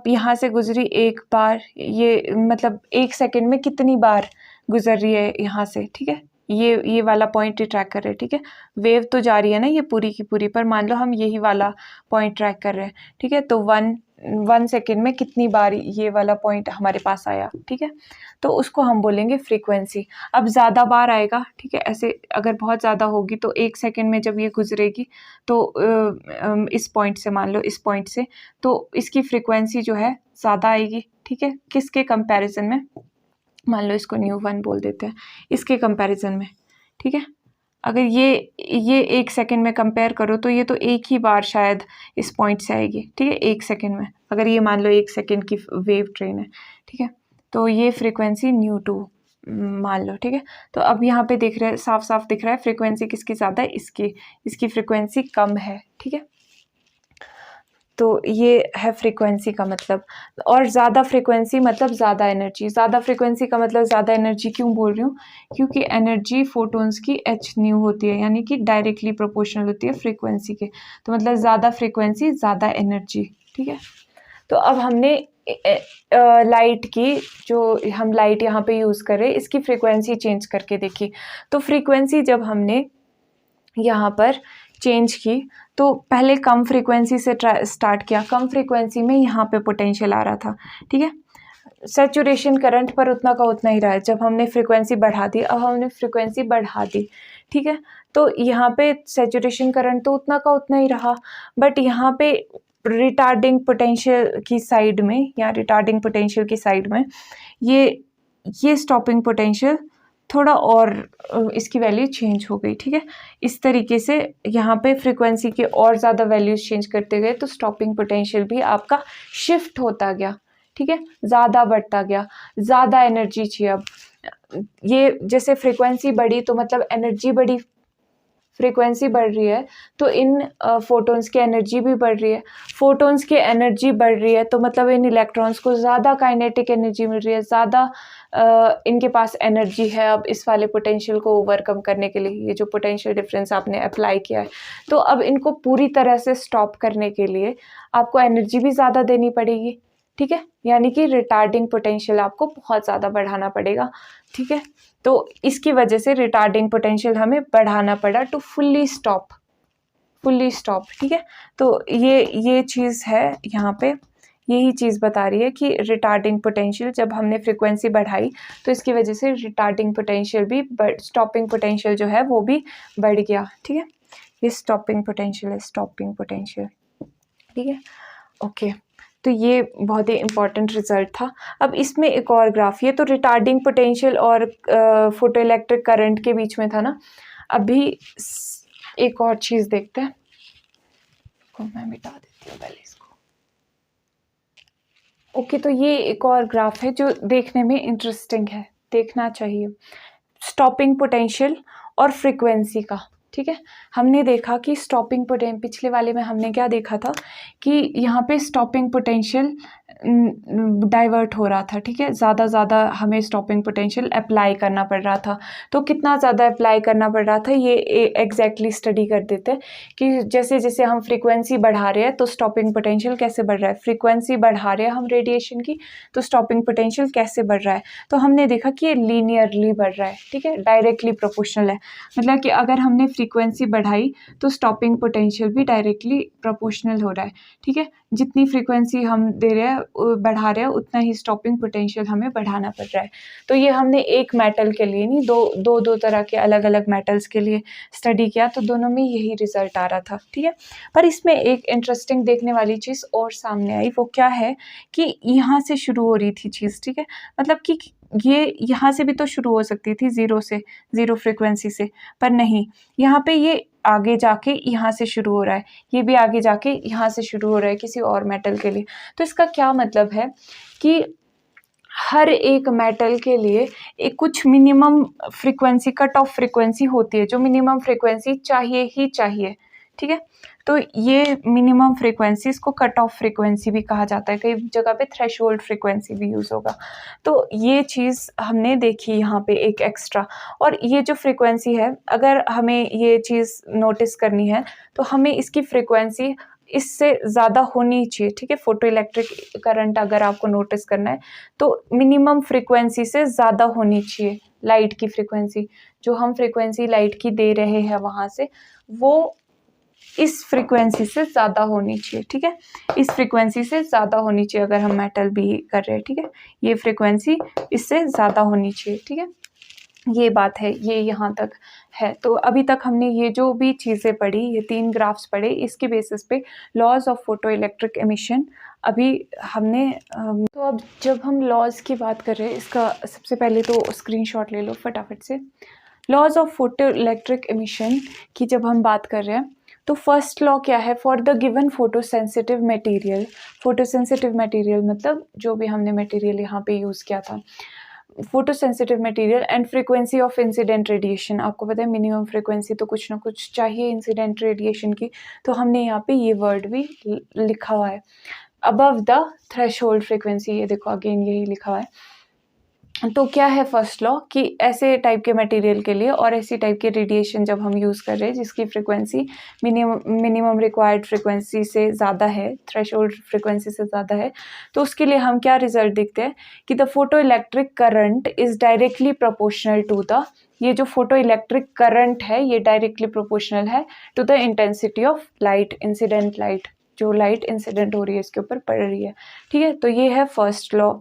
यहाँ से गुजरी एक बार, ये मतलब 1 सेकंड में कितनी बार गुजर रही है यहाँ से, ठीक है, ये वाला पॉइंट ही ट्रैक कर रहे हैं, ठीक है। वेव तो जा रही है ना ये पूरी की पूरी, पर मान लो हम यही वाला पॉइंट ट्रैक कर रहे हैं, ठीक है। तो 1 सेकेंड में कितनी बार ये वाला पॉइंट हमारे पास आया, ठीक है, तो उसको हम बोलेंगे फ्रीक्वेंसी। अब ज़्यादा बार आएगा, ठीक है, ऐसे अगर बहुत ज़्यादा होगी तो 1 सेकेंड में जब ये गुजरेगी तो इस पॉइंट से, मान लो इस पॉइंट से, तो इसकी फ्रीक्वेंसी जो है ज़्यादा आएगी, ठीक है, किसके कंपैरिजन में, मान लो इसको ν1 बोल देते हैं, इसके कंपैरिजन में, ठीक है। अगर ये 1 सेकेंड में कंपेयर करो तो ये तो एक ही बार शायद इस पॉइंट से आएगी, ठीक है, 1 सेकेंड में, अगर ये मान लो 1 सेकेंड की वेव ट्रेन है, ठीक है, तो ये फ्रीक्वेंसी ν2 मान लो, ठीक है। तो अब यहाँ पे देख रहे हैं, साफ साफ दिख रहा है फ्रीक्वेंसी किसकी ज़्यादा है, इसकी फ्रीक्वेंसी कम है, ठीक है। तो ये है फ्रीक्वेंसी का मतलब। और ज़्यादा फ्रीक्वेंसी मतलब ज़्यादा एनर्जी, ज़्यादा फ्रीक्वेंसी का मतलब ज़्यादा एनर्जी क्यों बोल रही हूँ, क्योंकि एनर्जी फोटोन्स की hν होती है, यानी कि डायरेक्टली प्रोपोर्शनल होती है फ्रीक्वेंसी के। तो मतलब ज़्यादा फ्रीक्वेंसी ज़्यादा एनर्जी, ठीक है। तो अब हमने लाइट की, जो हम लाइट यहाँ पे यूज़ कर रहे हैं, इसकी फ्रीक्वेंसी चेंज करके देखी। तो फ्रीक्वेंसी जब हमने यहाँ पर चेंज की तो पहले कम फ्रीक्वेंसी से स्टार्ट किया, कम फ्रीक्वेंसी में यहाँ पे पोटेंशियल आ रहा था, ठीक है। सैचुरेशन करंट पर उतना का उतना ही रहा है। जब हमने फ्रीक्वेंसी बढ़ा दी, अब हमने फ्रीक्वेंसी बढ़ा दी, ठीक है, तो यहाँ पे सैचुरेशन करंट तो उतना का उतना ही रहा, बट यहाँ पे रिटार्डिंग पोटेंशियल की साइड में, या रिटार्डिंग पोटेंशियल की साइड में ये स्टॉपिंग पोटेंशियल थोड़ा और इसकी वैल्यू चेंज हो गई, ठीक है। इस तरीके से यहाँ पे फ्रीक्वेंसी के और ज़्यादा वैल्यूज चेंज करते गए तो स्टॉपिंग पोटेंशियल भी आपका शिफ्ट होता गया, ठीक है, ज़्यादा बढ़ता गया, ज़्यादा एनर्जी चाहिए। अब ये जैसे फ्रीक्वेंसी बढ़ी तो मतलब एनर्जी बढ़ी, फ्रीक्वेंसी बढ़ रही है तो इन फोटॉन्स की एनर्जी भी बढ़ रही है, फोटॉन्स की एनर्जी बढ़ रही है तो मतलब इन इलेक्ट्रॉन्स को ज़्यादा काइनेटिक एनर्जी मिल रही है, ज़्यादा इनके पास एनर्जी है अब इस वाले पोटेंशियल को ओवरकम करने के लिए। ये जो पोटेंशियल डिफरेंस आपने अप्लाई किया है, तो अब इनको पूरी तरह से स्टॉप करने के लिए आपको एनर्जी भी ज़्यादा देनी पड़ेगी, ठीक है, यानी कि रिटार्डिंग पोटेंशियल आपको बहुत ज़्यादा बढ़ाना पड़ेगा, ठीक है। तो इसकी वजह से रिटार्डिंग पोटेंशियल हमें बढ़ाना पड़ा टू फुल्ली स्टॉप, ठीक है। तो ये चीज़ है यहाँ पे, यही चीज़ बता रही है कि रिटार्डिंग पोटेंशियल जब हमने फ्रीक्वेंसी बढ़ाई तो इसकी वजह से रिटार्डिंग पोटेंशियल भी स्टॉपिंग पोटेंशियल जो है वो भी बढ़ गया, ठीक है। ये स्टॉपिंग पोटेंशियल है, स्टॉपिंग पोटेंशियल, ठीक है, ओके। तो ये बहुत ही इम्पॉर्टेंट रिजल्ट था। अब इसमें एक और ग्राफ, ये तो रिटार्डिंग पोटेंशियल और फोटो इलेक्ट्रिक करंट के बीच में था ना। अभी एक और चीज़ देखते हैं, मैं मिटा देती हूँ पहले इसको। ओके, तो ये एक और ग्राफ है जो देखने में इंटरेस्टिंग है, देखना चाहिए। स्टॉपिंग पोटेंशियल और फ्रीक्वेंसी का, ठीक है। हमने देखा कि स्टॉपिंग पोटेंशियल, पिछले वाले में हमने क्या देखा था कि यहाँ पे स्टॉपिंग पोटेंशियल डाइवर्ट हो रहा था, ठीक है। ज़्यादा हमें स्टॉपिंग पोटेंशियल अप्लाई करना पड़ रहा था। तो कितना ज़्यादा अप्लाई करना पड़ रहा था ये एग्जैक्टली स्टडी कर देते हैं कि जैसे जैसे हम फ्रीक्वेंसी बढ़ा रहे हैं तो स्टॉपिंग पोटेंशियल कैसे बढ़ रहा है, फ्रीक्वेंसी बढ़ा रहे हैं हम रेडिएशन की तो स्टॉपिंग पोटेंशियल कैसे बढ़ रहा है। तो हमने देखा कि ये लीनियरली बढ़ रहा है, ठीक है, डायरेक्टली प्रोपोर्शनल है। मतलब कि अगर हमने फ्रीक्वेंसी बढ़ाई तो स्टॉपिंग पोटेंशियल भी डायरेक्टली प्रोपोर्शनल हो रहा है, ठीक है। जितनी फ्रीक्वेंसी हम दे रहे हैं बढ़ा रहे हैं उतना ही स्टॉपिंग पोटेंशियल हमें बढ़ाना पड़ रहा है। तो ये हमने एक मेटल के लिए नहीं, दो तरह के अलग अलग मेटल्स के लिए स्टडी किया, तो दोनों में यही रिजल्ट आ रहा था, ठीक है। पर इसमें एक इंटरेस्टिंग देखने वाली चीज़ और सामने आई, वो क्या है कि यहाँ से शुरू हो रही थी चीज़, ठीक है। मतलब कि ये यहाँ से भी तो शुरू हो सकती थी ज़ीरो फ्रीक्वेंसी से, पर नहीं, यहाँ पे ये आगे जाके यहाँ से शुरू हो रहा है, ये भी आगे जाके यहाँ से शुरू हो रहा है किसी और मेटल के लिए। तो इसका क्या मतलब है कि हर एक मेटल के लिए एक कुछ minimum frequency, cut off frequency होती है, जो मिनिमम फ्रीक्वेंसी चाहिए ही चाहिए, ठीक है। तो ये मिनिमम फ्रीक्वेंसी, इसको कट ऑफ फ्रीक्वेंसी भी कहा जाता है, कई जगह पे थ्रेशोल्ड फ्रीक्वेंसी भी यूज़ होगा। तो ये चीज़ हमने देखी यहाँ पे एक एक्स्ट्रा। और ये जो फ्रीक्वेंसी है, अगर हमें ये चीज़ नोटिस करनी है तो हमें इसकी फ्रीक्वेंसी इससे ज़्यादा होनी चाहिए, ठीक है। फोटो इलेक्ट्रिक करंट अगर आपको नोटिस करना है तो मिनिमम फ्रीक्वेंसी से ज़्यादा होनी चाहिए लाइट की फ्रीक्वेंसी, जो हम फ्रीक्वेंसी लाइट की दे रहे हैं वहाँ से, वो इस फ्रीक्वेंसी से ज़्यादा होनी चाहिए, ठीक है। इस फ्रीक्वेंसी से ज़्यादा होनी चाहिए अगर हम मेटल भी कर रहे हैं, ठीक है। ये फ्रीक्वेंसी इससे ज़्यादा होनी चाहिए, ठीक है। ये बात है, ये यहाँ तक है। तो अभी तक हमने ये जो भी चीज़ें पढ़ी, ये 3 ग्राफ्स पढ़े, इसके बेसिस पे laws of photo electric emission अभी हमने तो अब जब हम लॉज की बात कर रहे हैं, इसका सबसे पहले तो स्क्रीनशॉट ले लो फटाफट से। Laws of photo electric emission की जब हम बात कर रहे हैं तो फर्स्ट लॉ क्या है, for the given photo sensitive material, photo sensitive material मतलब जो भी हमने मटेरियल यहाँ पे यूज़ किया था, photo sensitive material and frequency of incident radiation. आपको पता है मिनिमम फ्रीक्वेंसी तो कुछ ना कुछ चाहिए इंसिडेंट रेडिएशन की, तो हमने यहाँ पे ये वर्ड भी लिखा हुआ है, अबव द थ्रेशोल्ड फ्रीक्वेंसी। ये देखो अगेन यही लिखा हुआ है। तो क्या है फर्स्ट लॉ कि ऐसे टाइप के मटेरियल के लिए और ऐसी टाइप के रेडिएशन जब हम यूज़ कर रहे हैं जिसकी फ्रीक्वेंसी मिनिमम रिक्वायर्ड फ्रीक्वेंसी से ज़्यादा है, थ्रेशोल्ड फ्रीक्वेंसी से ज़्यादा है, तो उसके लिए हम क्या रिजल्ट देखते हैं कि the photo electric current is directly proportional to the, ये जो फोटो इलेक्ट्रिक करंट है ये डायरेक्टली प्रोपोर्शनल है to the intensity of light, incident light, जो लाइट इंसिडेंट हो रही है इसके ऊपर पड़ रही है, ठीक है। तो ये है first law.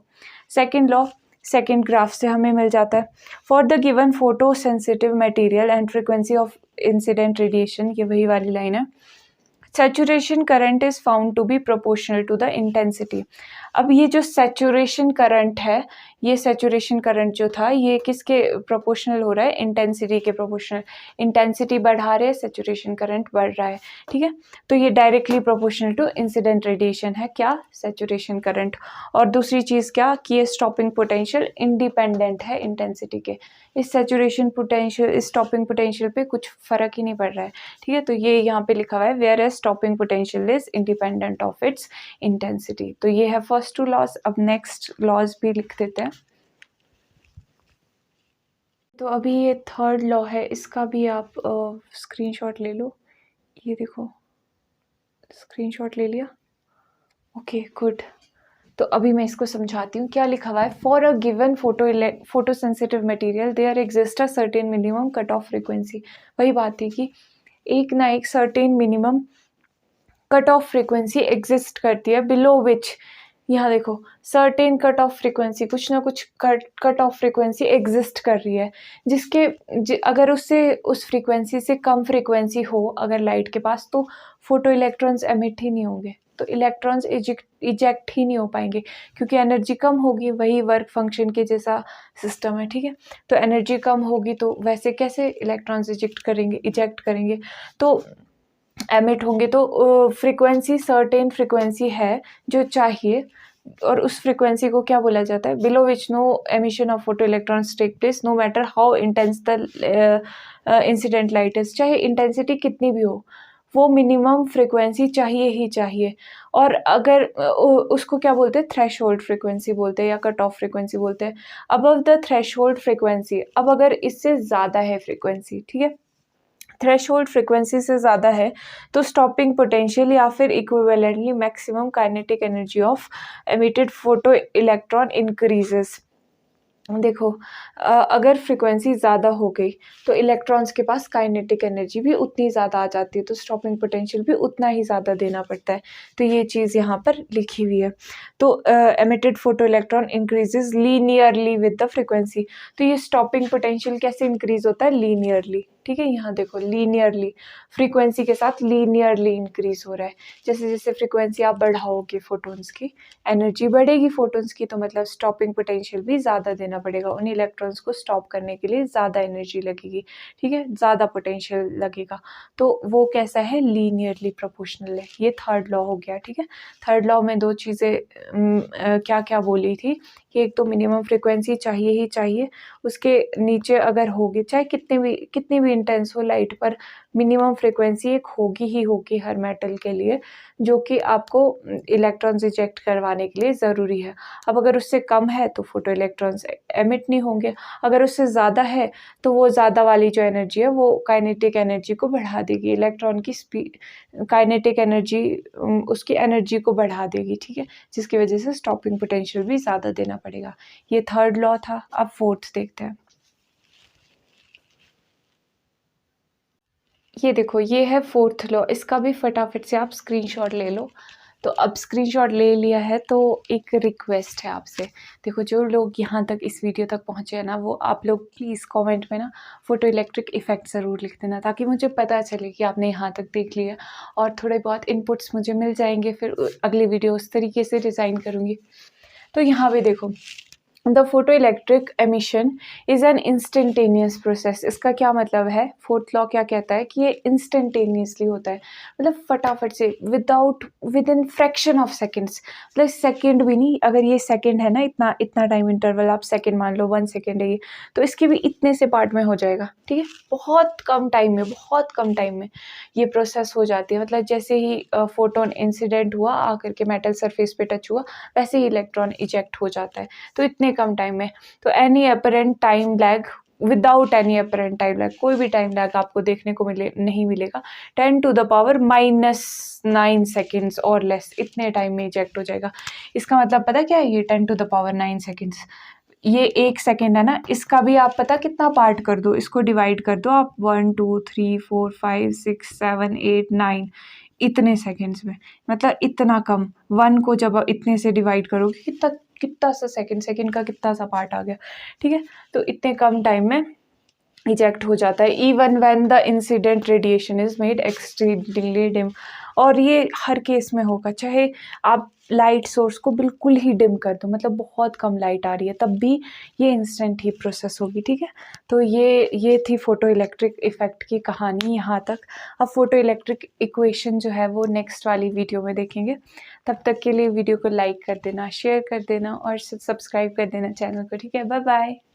Second law second graph से हमें मिल जाता है, for the given photo sensitive material and frequency of incident radiation, ये वही वाली लाइन है, saturation current is found to be proportional to the intensity. अब ये जो सैचुरेशन करंट है, ये सैचुरेशन करंट जो था ये किसके प्रोपोर्शनल हो रहा है, इंटेंसिटी के प्रोपोर्शनल। इंटेंसिटी बढ़ा रहे हैं, सैचुरेशन करंट बढ़ रहा है, ठीक है। तो ये directly proportional to incident radiation है, क्या, सैचुरेशन करंट। और दूसरी चीज़ क्या कि ये स्टॉपिंग पोटेंशियल इंडिपेंडेंट है इंटेंसिटी के, इस सैचुरेशन पोटेंशियल, इस स्टॉपिंग पोटेंशियल पे कुछ फ़र्क ही नहीं पड़ रहा है, ठीक है। तो ये यहाँ पे लिखा हुआ है whereas stopping potential is independent of its intensity. तो ये है फर्स्ट 2 लॉज। अब नेक्स्ट लॉज भी लिख देते हैं। तो अभी ये थर्ड लॉ है, इसका भी आप स्क्रीनशॉट ले लो, ये देखो स्क्रीनशॉट ले लिया, ओके गुड। तो अभी मैं इसको समझाती हूँ क्या लिखा हुआ है, for a given photo sensitive material there exist a certain minimum cut off frequency. वही बात है कि एक ना एक certain minimum cut off frequency exist करती है, बिलो विच, यहाँ देखो सर्टेन कट ऑफ फ्रीक्वेंसी, कुछ ना कुछ कट ऑफ फ्रीक्वेंसी एग्जिस्ट कर रही है, अगर उससे उस फ्रीक्वेंसी से कम फ्रीक्वेंसी हो अगर लाइट के पास, तो फोटो इलेक्ट्रॉन्स एमिट ही नहीं होंगे, तो इलेक्ट्रॉन्स इजेक्ट ही नहीं हो पाएंगे, क्योंकि एनर्जी कम होगी, वही वर्क फंक्शन के जैसा सिस्टम है, ठीक है। तो एनर्जी कम होगी तो वैसे कैसे इलेक्ट्रॉन्स इजेक्ट करेंगे, तो एमिट होंगे। तो फ्रीक्वेंसी सर्टेन फ्रीक्वेंसी है जो चाहिए, और उस फ्रिक्वेंसी को क्या बोला जाता है, below which no emission of photo electrons take place no matter how intense the incident light is. चाहे इंटेंसिटी कितनी भी हो, वो मिनिमम फ्रिक्वेंसी चाहिए ही चाहिए। और अगर उसको क्या बोलते हैं, थ्रेशोल्ड फ्रिक्वेंसी बोलते हैं या कट ऑफ फ्रिक्वेंसी बोलते हैं। अबव द थ्रेशोल्ड फ्रिक्वेंसी, अब अगर इससे ज़्यादा है फ्रिक्वेंसी, ठीक है, थ्रेशोल्ड फ्रिक्वेंसी से ज़्यादा है, तो स्टॉपिंग पोटेंशियल या फिर equivalently maximum kinetic energy of emitted photo electron increases. देखो अगर फ्रिक्वेंसी ज़्यादा हो गई तो इलेक्ट्रॉन्स के पास काइनेटिक एनर्जी भी उतनी ज़्यादा आ जाती है, तो स्टॉपिंग पोटेंशियल भी उतना ही ज़्यादा देना पड़ता है। तो ये चीज़ यहाँ पर लिखी हुई है। तो emitted photo electron increases linearly with the frequency. तो ये स्टॉपिंग पोटेंशियल कैसे इंक्रीज होता है, लीनियरली, ठीक है। यहाँ देखो लीनियरली, फ्रीक्वेंसी के साथ लीनियरली इंक्रीज हो रहा है। जैसे जैसे फ्रीक्वेंसी आप बढ़ाओगे फोटोन्स की, एनर्जी बढ़ेगी फोटोन्स की, तो मतलब स्टॉपिंग पोटेंशियल भी ज़्यादा देना पड़ेगा। उन इलेक्ट्रॉन्स को स्टॉप करने के लिए ज़्यादा एनर्जी लगेगी, ठीक है, ज़्यादा पोटेंशियल लगेगा। तो वो कैसा है, लीनियरली प्रोपोर्शनल है। ये थर्ड लॉ हो गया, ठीक है। थर्ड लॉ में दो चीज़ें क्या क्या बोली थी कि एक तो मिनिमम फ्रिक्वेंसी चाहिए ही चाहिए, उसके नीचे अगर होगी, चाहे कितनी भी इंटेंस हो लाइट, पर मिनिमम फ्रिक्वेंसी एक होगी ही होगी हर मेटल के लिए, जो कि आपको इलेक्ट्रॉन्स इजेक्ट करवाने के लिए ज़रूरी है। अब अगर उससे कम है तो फोटो इलेक्ट्रॉन्स एमिट नहीं होंगे, अगर उससे ज़्यादा है तो वो ज़्यादा वाली जो एनर्जी है वो काइनेटिक एनर्जी को बढ़ा देगी, इलेक्ट्रॉन की स्पीड, काइनेटिक एनर्जी उसकी एनर्जी को बढ़ा देगी, ठीक है, जिसकी वजह से स्टॉपिंग पोटेंशियल भी ज़्यादा देना पड़ेगा। ये थर्ड लॉ था। अब फोर्थ देखते हैं। ये देखो, ये है फोर्थ लॉ, इसका भी फटाफट से आप स्क्रीनशॉट ले लो। तो अब स्क्रीनशॉट ले लिया है तो एक रिक्वेस्ट है आपसे। देखो जो लोग यहाँ तक इस वीडियो तक पहुँचे हैं ना, वो आप लोग प्लीज़ कमेंट में ना फोटो इलेक्ट्रिक इफ़ेक्ट ज़रूर लिख देना, ताकि मुझे पता चले कि आपने यहाँ तक देख लिया, और थोड़े बहुत इनपुट्स मुझे मिल जाएंगे, फिर अगली वीडियो उस तरीके से डिज़ाइन करूँगी। तो यहाँ पे देखो, the photo electric emission is an instantaneous process. इसका क्या मतलब है, फोर्थ लॉ क्या कहता है कि ये इंस्टेंटेनियसली होता है, मतलब फटाफट से, with in fraction of seconds, मतलब सेकेंड भी नहीं। अगर ये सेकेंड है ना, इतना इतना टाइम इंटरवल आप सेकेंड मान लो, 1 सेकेंड है ये, तो इसके भी इतने से पार्ट में हो जाएगा, ठीक है। बहुत कम टाइम में, बहुत कम टाइम में ये प्रोसेस हो जाती है। मतलब जैसे ही फोटोन इंसिडेंट हुआ, आकर के मेटल सरफेस पे टच हुआ, वैसे ही इलेक्ट्रॉन इजेक्ट हो जाता है, तो इतने कम टाइम में। तो any apparent time lag, without any apparent time lag, कोई भी टाइम लैग आपको देखने को नहीं मिलेगा। 10⁻⁻⁹ सेकेंड्स और लेस, इतने टाइम में इजेक्ट हो जाएगा। इसका मतलब पता क्या है, ये 10⁻⁹ सेकेंड्स, ये 1 सेकेंड है ना, इसका भी आप पता कितना पार्ट कर दो, इसको डिवाइड कर दो आप 1 2 3 4 5 6 7 8 9, इतने सेकेंड्स में, मतलब इतना कम। 1 को जब आप इतने से डिवाइड करोगे, कितना सा सेकेंड का कितना सा पार्ट आ गया, ठीक है। तो इतने कम टाइम में इजेक्ट हो जाता है, even when the incident radiation is made extremely dim. और ये हर केस में होगा, चाहे आप लाइट सोर्स को बिल्कुल ही डिम कर दो, मतलब बहुत कम लाइट आ रही है, तब भी ये इंस्टेंट ही प्रोसेस होगी, ठीक है। तो ये थी फोटो इलेक्ट्रिक इफेक्ट की कहानी यहाँ तक। अब फोटो इलेक्ट्रिक इक्वेशन जो है वो नेक्स्ट वाली वीडियो में देखेंगे। तब तक के लिए वीडियो को लाइक कर देना, शेयर कर देना और सब्सक्राइब कर देना चैनल को, ठीक है। Bye bye.